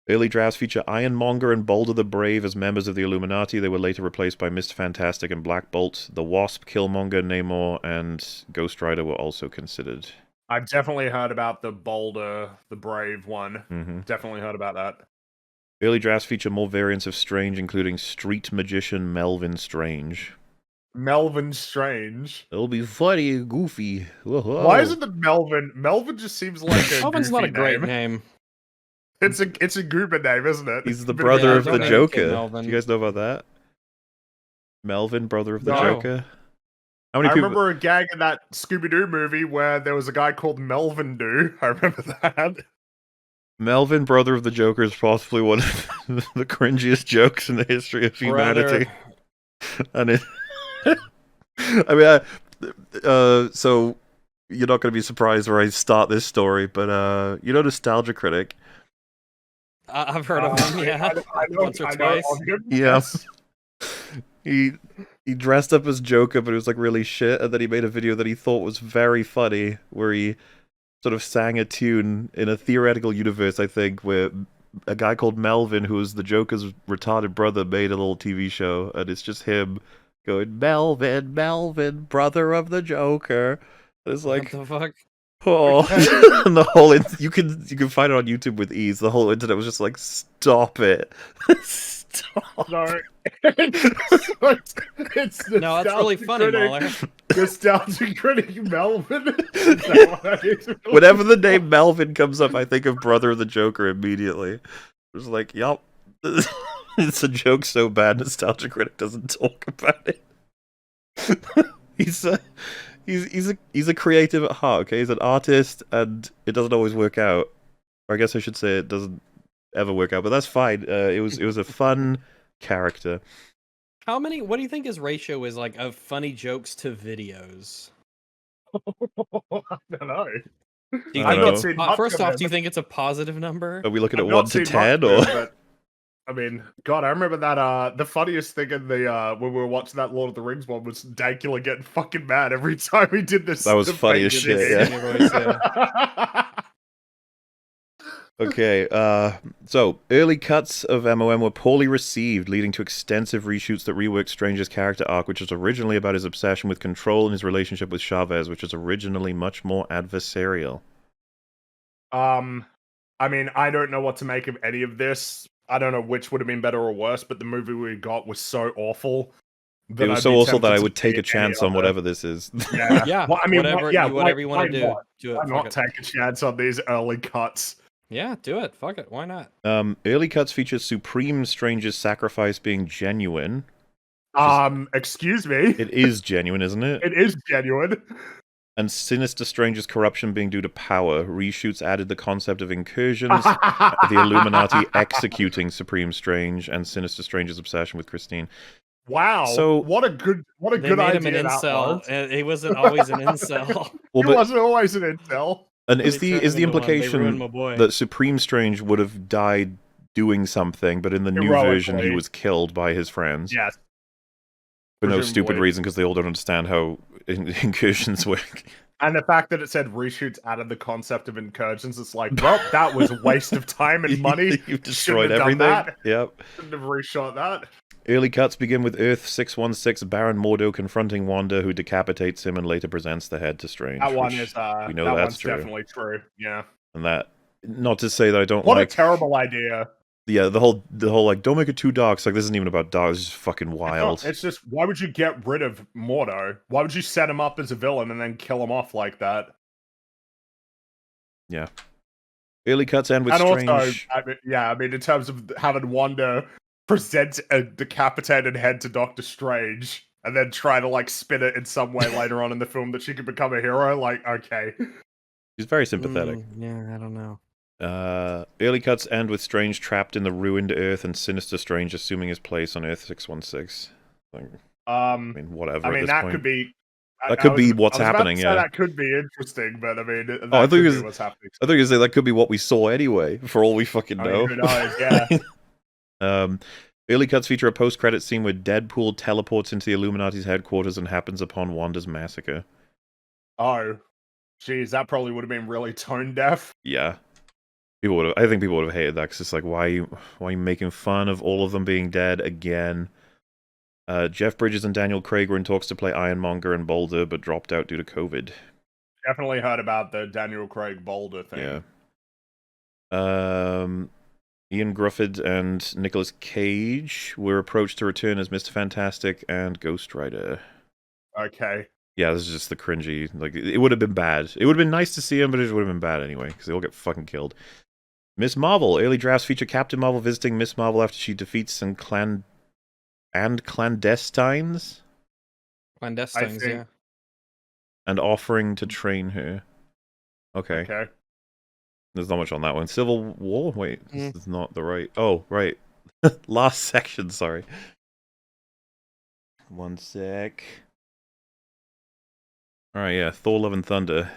Early drafts feature Ironmonger and Balder the Brave as members of the Illuminati. They were later replaced by Mr. Fantastic and Black Bolt. The Wasp, Killmonger, Namor, and Ghost Rider were also considered. I've definitely heard about the Balder the Brave one. Mm-hmm. Definitely heard about that. Early drafts feature more variants of Strange, including street magician Melvin Strange. Melvin Strange? It'll be funny and goofy. Whoa. Why isn't it Melvin? Melvin just seems like a Melvin's not a great name. It's a Goober name, isn't it? He's the brother of the Joker. Do you guys know about that? Melvin, brother of the Joker? How many people... remember a gag in that Scooby-Doo movie where there was a guy called Melvin Doo. I remember that. Meldon, brother of the Joker, is possibly one of the cringiest jokes in the history of humanity. And it, I mean, so you're not going to be surprised where I start this story, but you know, Nostalgia Critic. I've heard of him. Yeah, I know, once or twice. Yeah, he dressed up as Joker, but it was like really shit, and then he made a video that he thought was very funny, where he sort of sang a tune in a theoretical universe, I think, where a guy called Melvin, who was the Joker's retarded brother, made a little TV show, and it's just him going, Melvin, Melvin, brother of the Joker. And it's like, what the fuck? Oh, and the whole you can find it on YouTube with ease. The whole internet was just like, stop it, Stop. No, it's No, that's really funny, Mahler. Nostalgic critic Melvin. Is that what that is? Whenever the name Melvin comes up, I think of Brother of the Joker immediately. It's like, yup. It's a joke so bad, Nostalgic Critic doesn't talk about it. He's a creative at heart, okay? He's an artist, and it doesn't always work out. Or I guess I should say it doesn't ever work out, but that's fine. It was a fun character. What do you think his ratio is like of funny jokes to videos? I don't know. First off, do you think it's a positive number? Are we looking at 1 to 10 or? But, I mean, God, I remember that. The funniest thing in the when we were watching that Lord of the Rings one was Dankula getting fucking mad every time he did this. That was funny as shit. Yeah. Okay, so early cuts of MOM were poorly received, leading to extensive reshoots that reworked Strange's character arc, which was originally about his obsession with control and his relationship with Chavez, which was originally much more adversarial. I mean, I don't know what to make of any of this. I don't know which would have been better or worse, but the movie we got was so awful. It was so awful that I would take a chance on whatever this is. Yeah, yeah. Well, I mean, whatever you want to do it. Why not take a chance on these early cuts? Yeah, do it. Fuck it. Why not? Early cuts feature Supreme Strange's sacrifice being genuine. Excuse me. It is genuine, isn't it? It is genuine. And Sinister Strange's corruption being due to power. Reshoots added the concept of incursions, the Illuminati executing Supreme Strange, and Sinister Strange's obsession with Christine. Wow! So what a good they made idea him an that incel. was. He wasn't always an incel. He wasn't always an incel. And is the implication that Supreme Strange would have died doing something, but in the new version he was killed by his friends? Yes. For no stupid reason, because they all don't understand how incursions work. And the fact that it said reshoots added the concept of incursions, it's like, well, that was a waste of time and money. You've destroyed everything. Yep. Shouldn't have reshot that. Early cuts begin with Earth 616 Baron Mordo confronting Wanda, who decapitates him and later presents the head to Strange. That one is, we know that's true. Definitely true. Yeah. And that, not to say that I don't What a terrible idea. Yeah, the whole like, don't make it too dark. It's like, this isn't even about dark. It's just fucking wild. It's just, why would you get rid of Mordo? Why would you set him up as a villain and then kill him off like that? Yeah. Early cuts end with Strange. Also, I mean, in terms of having Wanda present a decapitated head to Doctor Strange and then try to like spin it in some way later on in the film that she could become a hero, like, okay. She's very sympathetic. Yeah, I don't know. Early cuts end with Strange trapped in the ruined Earth and Sinister Strange assuming his place on Earth 616. Like, I mean, whatever. I mean, that could be. That could be what's happening. Yeah, that could be interesting, but I mean, that I think could be what's happening. I think that could be what we saw anyway, for all we fucking know. Who knows? Yeah. Early cuts feature a post-credit scene where Deadpool teleports into the Illuminati's headquarters and happens upon Wanda's massacre. Oh, geez, that probably would have been really tone deaf. Yeah. I think people would have hated that, because it's like, why are you making fun of all of them being dead again? Jeff Bridges and Daniel Craig were in talks to play Ironmonger and Boulder, but dropped out due to COVID. Definitely heard about the Daniel Craig Boulder thing. Yeah. Ian Grufford and Nicolas Cage were approached to return as Mr. Fantastic and Ghost Rider. Okay. Yeah, this is just the cringy. Like, it would have been bad. It would have been nice to see him, but it would have been bad anyway, because they all get fucking killed. Miss Marvel. Early drafts feature Captain Marvel visiting Miss Marvel after she defeats some clandestines? Clandestines, yeah. And offering to train her. Okay. There's not much on that one. Civil War? Wait, this is not the right... Oh, right. Last section, sorry. One sec. Alright, yeah. Thor Love and Thunder.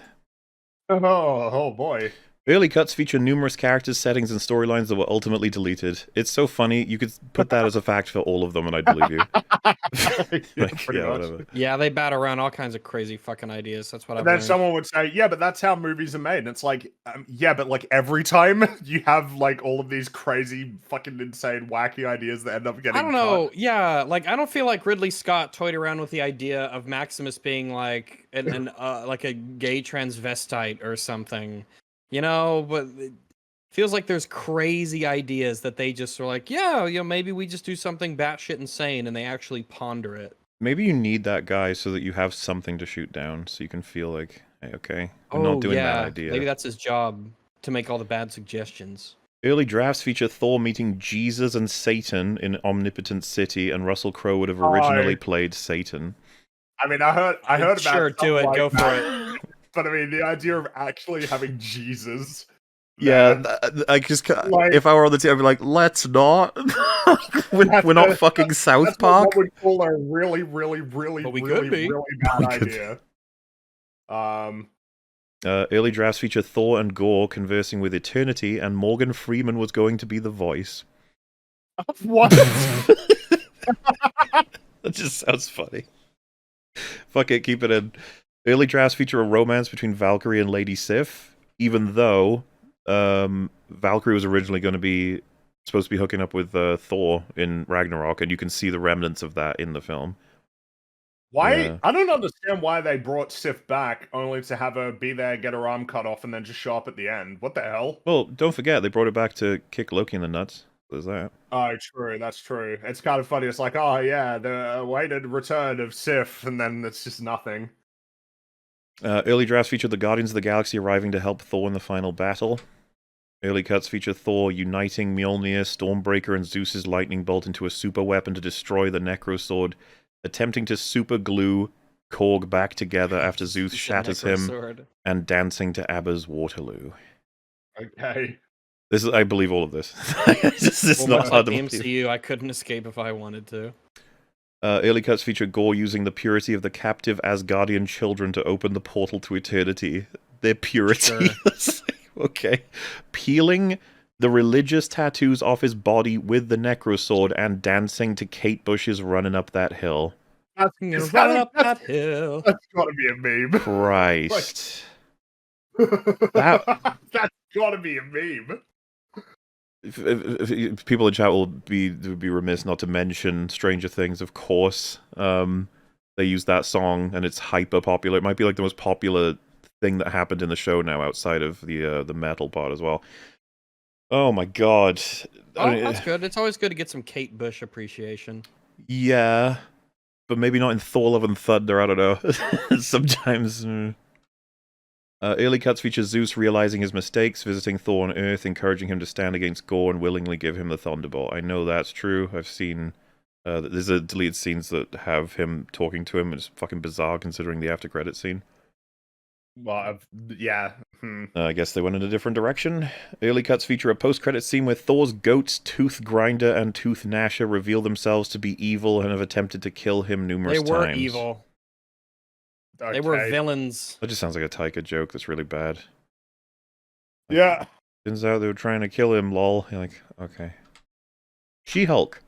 Oh boy. Early cuts feature numerous characters, settings, and storylines that were ultimately deleted. It's so funny. You could put that as a fact for all of them, and I'd believe you. Whatever. Yeah, they bat around all kinds of crazy fucking ideas. That's what I've Then learned. someone would say, yeah, but that's how movies are made. And it's like, yeah, but like every time you have like all of these crazy, fucking insane, wacky ideas that end up getting I don't know. cut. Yeah, like I don't feel like Ridley Scott toyed around with the idea of Maximus being like like a gay transvestite or something. You know, but feels like there's crazy ideas that they just are like, yeah, maybe we just do something batshit insane, and they actually ponder it. Maybe you need that guy so that you have something to shoot down, so you can feel like, hey, okay, we're not doing that idea. Maybe that's his job, to make all the bad suggestions. Early drafts feature Thor meeting Jesus and Satan in Omnipotent City, and Russell Crowe would have originally played Satan. I mean, I heard about sure, do it, go for it. But I mean, the idea of actually having Jesus. Yeah, I just if I were on the team, I'd be like, let's not. we're not fucking South Park. What would call a really, really, really, really bad idea. Early drafts feature Thor and Gore conversing with Eternity, and Morgan Freeman was going to be the voice. What? That just sounds funny. Fuck it, keep it in. Early drafts feature a romance between Valkyrie and Lady Sif, even though Valkyrie was originally supposed to be hooking up with Thor in Ragnarok, and you can see the remnants of that in the film. Why? Yeah. I don't understand why they brought Sif back only to have her be there, get her arm cut off, and then just show up at the end. What the hell? Well, don't forget, they brought her back to kick Loki in the nuts. There's that. Oh, true. That's true. It's kind of funny. It's like, oh, yeah, the awaited return of Sif, and then it's just nothing. Early drafts feature the Guardians of the Galaxy arriving to help Thor in the final battle. Early cuts feature Thor uniting Mjolnir, Stormbreaker, and Zeus's lightning bolt into a super weapon to destroy the Necrosword, attempting to super glue Korg back together after Zeus shatters him, and dancing to ABBA's Waterloo. Okay. I believe all of this. It's not hard to believe. MCU, I couldn't escape if I wanted to. Early cuts feature Gore using the purity of the captive Asgardian children to open the portal to eternity. Their purity. Sure. Okay. Peeling the religious tattoos off his body with the Necrosword and dancing to Kate Bush's Running Up That Hill. That's gotta be a meme. Christ. That's gotta be a meme. If people in chat would be remiss not to mention Stranger Things, of course. They use that song, and it's hyper popular. It might be like the most popular thing that happened in the show now, outside of the metal part as well. Oh my god! That's good. It's always good to get some Kate Bush appreciation. Yeah, but maybe not in Thor: Love and Thunder. I don't know. Sometimes. Early cuts feature Zeus realizing his mistakes, visiting Thor on Earth, encouraging him to stand against Gore, and willingly give him the Thunderbolt. I know that's true. I've seen there's deleted scenes that have him talking to him, and it's fucking bizarre considering the after credit scene. Well, yeah. I guess they went in a different direction. Early cuts feature a post-credit scene where Thor's goats, Tooth Grinder and Tooth Gnasher, reveal themselves to be evil and have attempted to kill him numerous times. They were evil. Okay. They were villains. That just sounds like a Taika joke that's really bad. Yeah. Turns out they were trying to kill him, lol. You're like, okay. She-Hulk.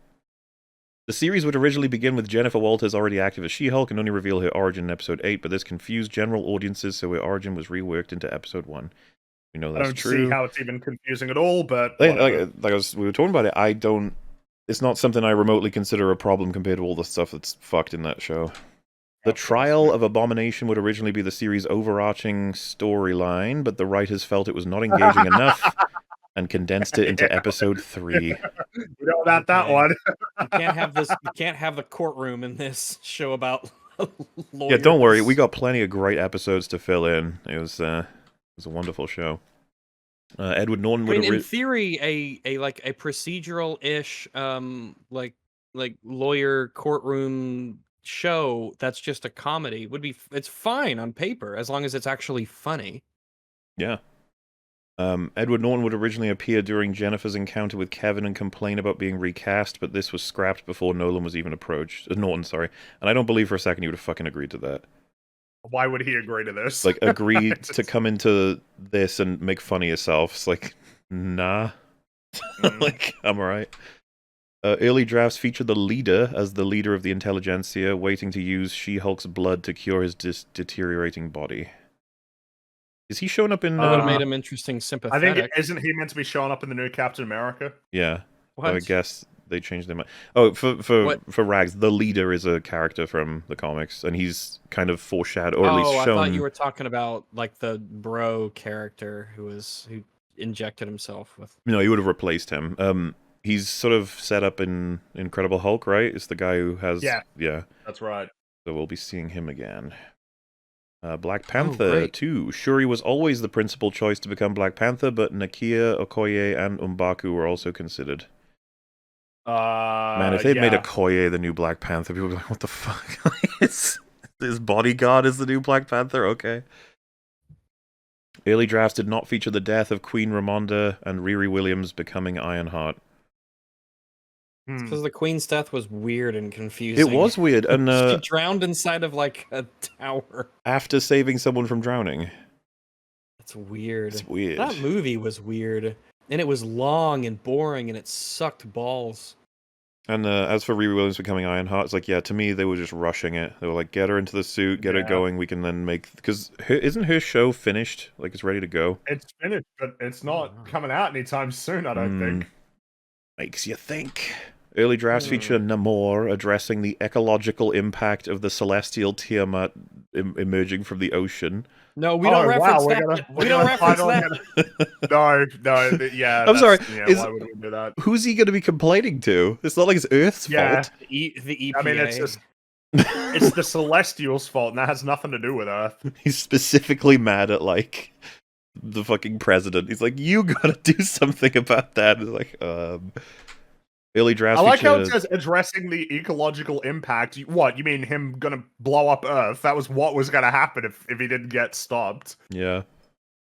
The series would originally begin with Jennifer Walters already active as She-Hulk and only reveal her origin in episode 8, but this confused general audiences, so her origin was reworked into episode 1. We know that's true. I don't see how it's even confusing at all, but... we were talking about it, it's not something I remotely consider a problem compared to all the stuff that's fucked in that show. The Trial of Abomination would originally be the series' overarching storyline, but the writers felt it was not engaging enough and condensed it into episode 3. You know about that one. You can't have the courtroom in this show about lawyers. Yeah, don't worry. We got plenty of great episodes to fill in. It was a wonderful show. Edward Norton would in theory, a procedural-ish like lawyer courtroom show that's just a comedy it's fine on paper as long as it's actually funny. Yeah. Edward Norton would originally appear during Jennifer's encounter with Kevin and complain about being recast, but this was scrapped before Nolan was even approached. Norton, sorry. And I don't believe for a second he would have fucking agreed to that. Why would he agree to this? Like, agree to come into this and make fun of yourself. It's like, nah. Like, I'm alright. Early drafts feature the leader as the leader of the intelligentsia, waiting to use She-Hulk's blood to cure his deteriorating body. Is he showing up in... That would have made him interesting, sympathetic. I think, isn't he meant to be showing up in the new Captain America? Yeah. I guess they changed him. Oh, for Rags, the leader is a character from the comics, and he's kind of foreshadowed, or at least shown... I thought you were talking about, like, the bro character who injected himself with. No, he would have replaced him. He's sort of set up in Incredible Hulk, right? It's the guy who has... Yeah. That's right. So we'll be seeing him again. Black Panther 2. Shuri was always the principal choice to become Black Panther, but Nakia, Okoye, and M'Baku were also considered. Man, if they'd made Okoye the new Black Panther, people would be like, what the fuck? His bodyguard is the new Black Panther? Okay. Early drafts did not feature the death of Queen Ramonda and Riri Williams becoming Ironheart. Because the Queen's death was weird and confusing. It was weird, and she drowned inside of like a tower after saving someone from drowning. That's weird. It's weird. That movie was weird, and it was long and boring, and it sucked balls. And as for Riri Williams becoming Ironheart, it's like, yeah, to me they were just rushing it. They were like, get her into the suit, get it going. We can then make because isn't her show finished? Like it's ready to go. It's finished, but it's not coming out anytime soon. I don't think. Makes you think. Early drafts feature Namor addressing the ecological impact of the celestial Tiamat emerging from the ocean. No, we don't reference that. We don't reference that. No, yeah. I'm sorry. Yeah, why would we do that? Who's he going to be complaining to? It's not like it's Earth's fault. The EPA. I mean, it's just... it's the Celestials' fault, and that has nothing to do with Earth. He's specifically mad at, like, the fucking president. He's like, you gotta do something about that. It's like, Early drafts. I like how it says addressing the ecological impact. What, you mean him gonna blow up Earth? That was what was gonna happen if he didn't get stopped. Yeah. Do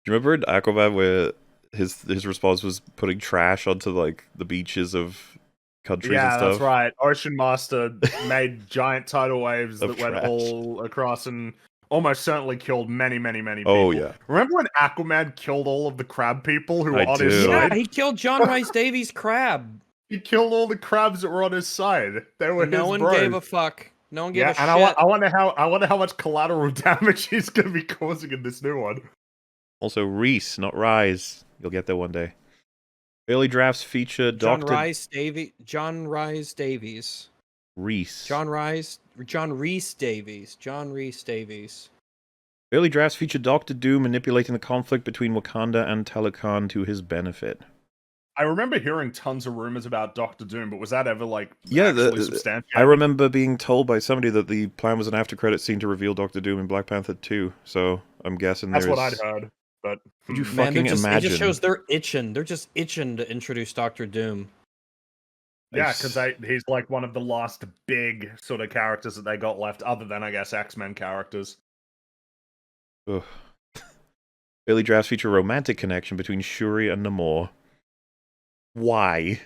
you remember in Aquaman where his response was putting trash onto like the beaches of countries and stuff? Yeah, that's right. Ocean Master made giant tidal waves that went all across and almost certainly killed many, many, many people. Oh, yeah. Remember when Aquaman killed all of the crab people who were on his side? Yeah, he killed John Rice Davies' crab. He killed all the crabs that were on his side. They were no one gave a fuck. No one gave a shit. And I wonder how much collateral damage he's going to be causing in this new one. Also, Reese, not Rise. You'll get there one day. Early drafts feature John Rhys Davies. Reese. John Rhys Davies. Early drafts feature Doctor Doom manipulating the conflict between Wakanda and Talokan to his benefit. I remember hearing tons of rumors about Doctor Doom, but was that ever actually substantiated? I remember being told by somebody that the plan was an after credit scene to reveal Doctor Doom in Black Panther 2. So I'm guessing that's what I'd heard. But could you fucking imagine? It just shows they're itching. They're just itching to introduce Doctor Doom. Yeah, because he's like one of the last big sort of characters that they got left, other than I guess X-Men characters. Ugh. Early drafts feature a romantic connection between Shuri and Namor. Why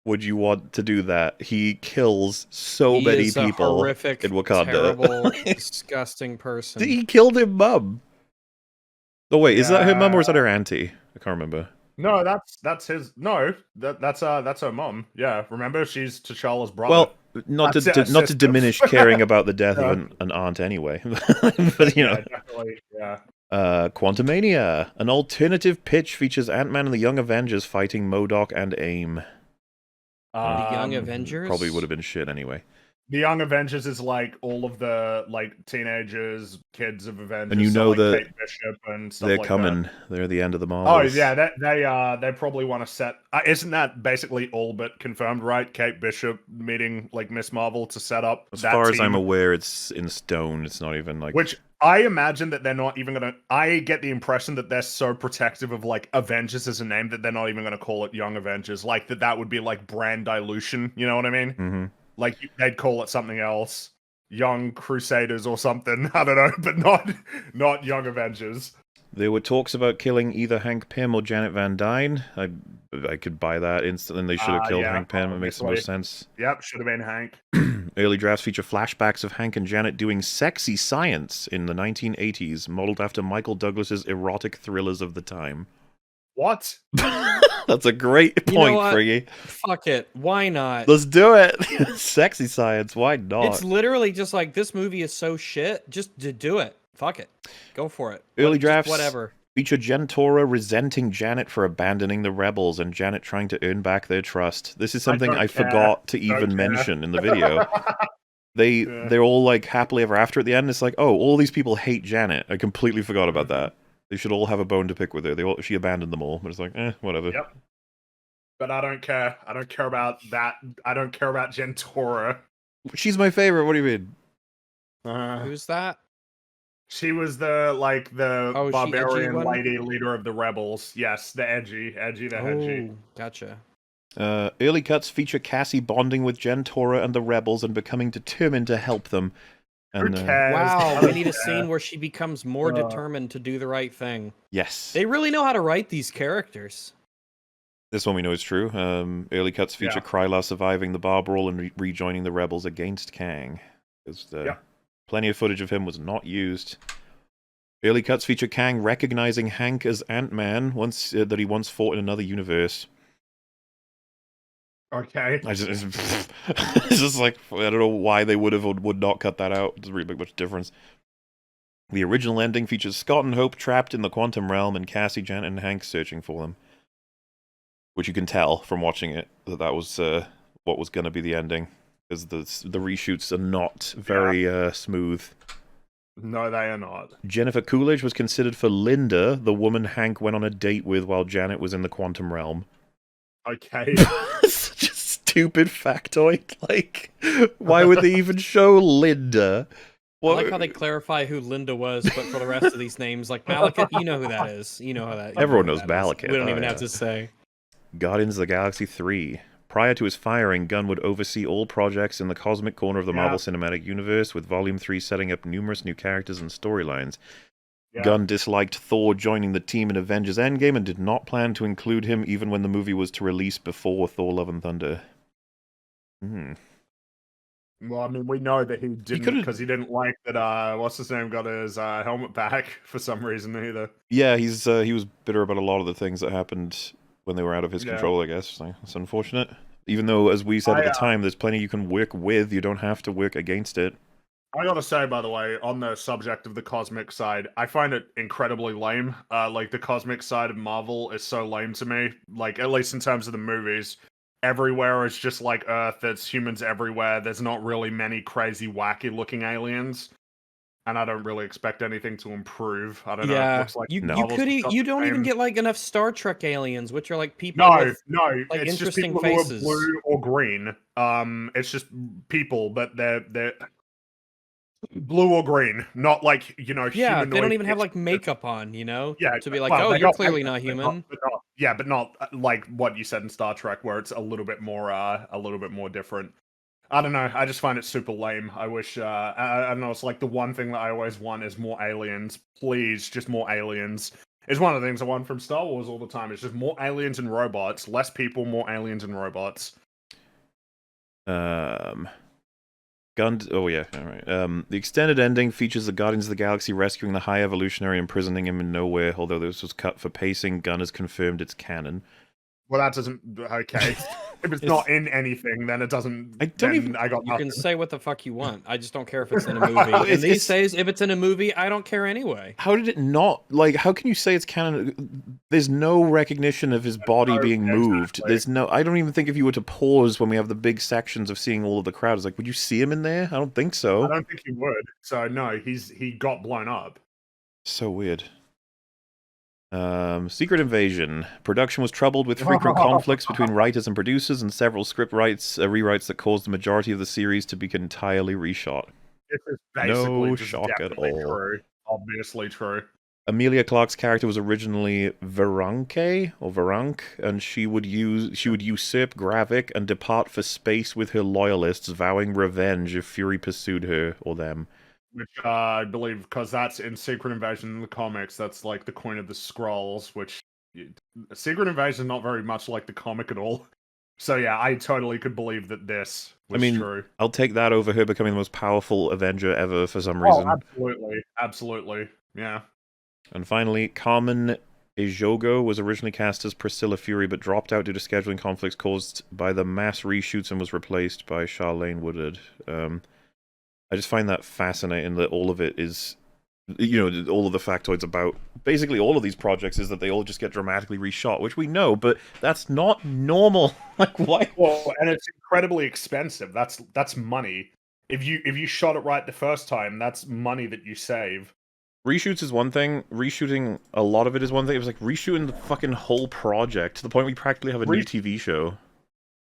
would you want to do that? He kills so many people horrific, in Wakanda. Terrible, disgusting person. He killed her mum. Oh wait, is that her mum or is that her auntie? I can't remember. No, that's his. No, that's her mum. Yeah, remember she's T'Challa's brother. Well, not to diminish caring about the death of an aunt anyway, but you know. Definitely, yeah. Quantumania. An alternative pitch features Ant-Man and the Young Avengers fighting MODOK and AIM. The Young Avengers? Probably would have been shit anyway. The Young Avengers is like all of the teenagers, kids of Avengers. And you know that Kate Bishop and stuff they're like coming. That. They're the end of the Marvels. Oh yeah, they probably want to set. Isn't that basically all but confirmed, right? Kate Bishop meeting Miss Marvel to set up. As far as I'm aware, it's in stone. It's not even which I imagine that they're not even gonna. I get the impression that they're so protective of Avengers as a name that they're not even gonna call it Young Avengers. That would be brand dilution. You know what I mean? Mm-hmm. They'd call it something else, Young Crusaders or something. I don't know, but not Young Avengers. There were talks about killing either Hank Pym or Janet Van Dyne. I could buy that instantly. They should have killed Hank Pym. It makes the most sense. Yep, should have been Hank. Early drafts feature flashbacks of Hank and Janet doing sexy science in the 1980s, modeled after Michael Douglas's erotic thrillers of the time. What? That's a great point, Friggy. Fuck it. Why not? Let's do it. Sexy science. Why not? It's literally just this movie is so shit. Just to do it. Fuck it. Go for it. Early drafts whatever. Feature Gentora resenting Janet for abandoning the rebels and Janet trying to earn back their trust. This is something I forgot to even mention in the video. They're all happily ever after at the end. It's oh, all these people hate Janet. I completely forgot about that. They should all have a bone to pick with her. She abandoned them all, but it's like, whatever. Yep. But I don't care. I don't care about that. I don't care about Gentora. She's my favorite. What do you mean? Who's that? She was the barbarian lady leader of the rebels. Yes, the edgy. Gotcha. Early cuts feature Cassie bonding with Gentora and the rebels and becoming determined to help them. And, wow, we need a scene where she becomes more determined to do the right thing. Yes. They really know how to write these characters. This one we know is true. Early cuts feature Krylar surviving the bar brawl and rejoining the rebels against Kang. Plenty of footage of him was not used. Early cuts feature Kang recognizing Hank as Ant-Man that he once fought in another universe. Okay. It's just like, I don't know why they would have or would not cut that out. It doesn't really make much difference. The original ending features Scott and Hope trapped in the quantum realm and Cassie, Janet, and Hank searching for them. Which you can tell from watching it that was what was going to be the ending. Because the reshoots are not very smooth. No, they are not. Jennifer Coolidge was considered for Linda, the woman Hank went on a date with while Janet was in the quantum realm. Okay. Such a stupid factoid. Like, why would they even show Linda? I like how they clarify who Linda was, but for the rest of these names, like Malekith, you know who that is. You know how that. Everyone knows Malekith. We don't even have to say. Guardians of the Galaxy 3. Prior to his firing, Gunn would oversee all projects in the cosmic corner of the Marvel Cinematic Universe, with Volume 3 setting up numerous new characters and storylines. Gunn disliked Thor joining the team in Avengers Endgame and did not plan to include him even when the movie was to release before Thor Love and Thunder. Well, I mean, we know that he didn't because he didn't like that, what's his name, got his helmet back for some reason either. Yeah, he was bitter about a lot of the things that happened when they were out of his control, I guess. So it's unfortunate. Even though, as we said at the time, there's plenty you can work with. You don't have to work against it. I gotta say, by the way, on the subject of the cosmic side, I find it incredibly lame. Like, the cosmic side of Marvel is so lame to me. Like, at least in terms of the movies. Everywhere is just like Earth. There's humans everywhere. There's not really many crazy, wacky-looking aliens. And I don't really expect anything to improve. I don't know. It looks like you don't even get like enough Star Trek aliens, which are like people with like it's interesting just people faces. Who are blue or green. It's just people, but they're blue or green, not like, you know, humanoid. They don't even have like makeup on, you know, to be like, you're clearly not human. But not like what you said in Star Trek, where it's a little bit more different. I don't know. I just find it super lame. I wish. I don't know. It's like the one thing that I always want is more aliens. Please, just more aliens. It's one of the things I want from Star Wars all the time. It's just more aliens and robots, less people, more aliens and robots. Oh yeah, all right. The extended ending features the Guardians of the Galaxy rescuing the High Evolutionary, imprisoning him in nowhere. Although this was cut for pacing, Gunn has confirmed it's canon. Well, that doesn't. Okay. If it's not in anything, then it doesn't. I got you can say what the fuck you want. I just don't care if it's in a movie. And these days, if it's in a movie, I don't care anyway. How did it not? Like, how can you say it's canon? There's no recognition of his body being moved. Exactly. There's no. I don't even think if you were to pause when we have the big sections of seeing all of the crowd, it's like, would you see him in there? I don't think so. I don't think you would. So no, he got blown up. So weird. Secret Invasion. Production was troubled with frequent conflicts between writers and producers and several script rewrites that caused the majority of the series to be entirely reshot. This is basically no shock at all. True. Obviously true. Emilia Clarke's character was originally Veranke, and she would usurp Gravik and depart for space with her loyalists, vowing revenge if Fury pursued her or them. Which I believe, because that's in Secret Invasion in the comics, that's like the Queen of the Skrulls, which Secret Invasion is not very much like the comic at all. So yeah, I totally could believe that this was true. I'll take that over her becoming the most powerful Avenger ever for some reason. Absolutely, yeah. And finally, Carmen Ejogo was originally cast as Priscilla Fury, but dropped out due to scheduling conflicts caused by the mass reshoots and was replaced by Charlene Woodard. I just find that fascinating that all of it is, all of the factoids about basically all of these projects is that they all just get dramatically reshot, which we know, but that's not normal. Like, why? Well, and it's incredibly expensive. That's money. If you shot it right the first time, that's money that you save. Reshoots is one thing. Reshooting a lot of it is one thing. It was like reshooting the fucking whole project to the point we practically have a new TV show.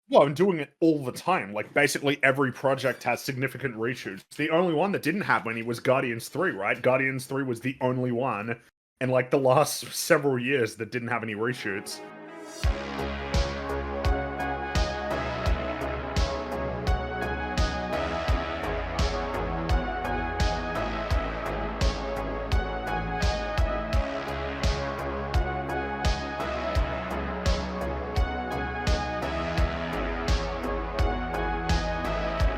Well, I'm doing it all the time. Like, basically every project has significant reshoots. The only one that didn't have any was Guardians 3, right? Guardians 3 was the only one in, like, the last several years that didn't have any reshoots.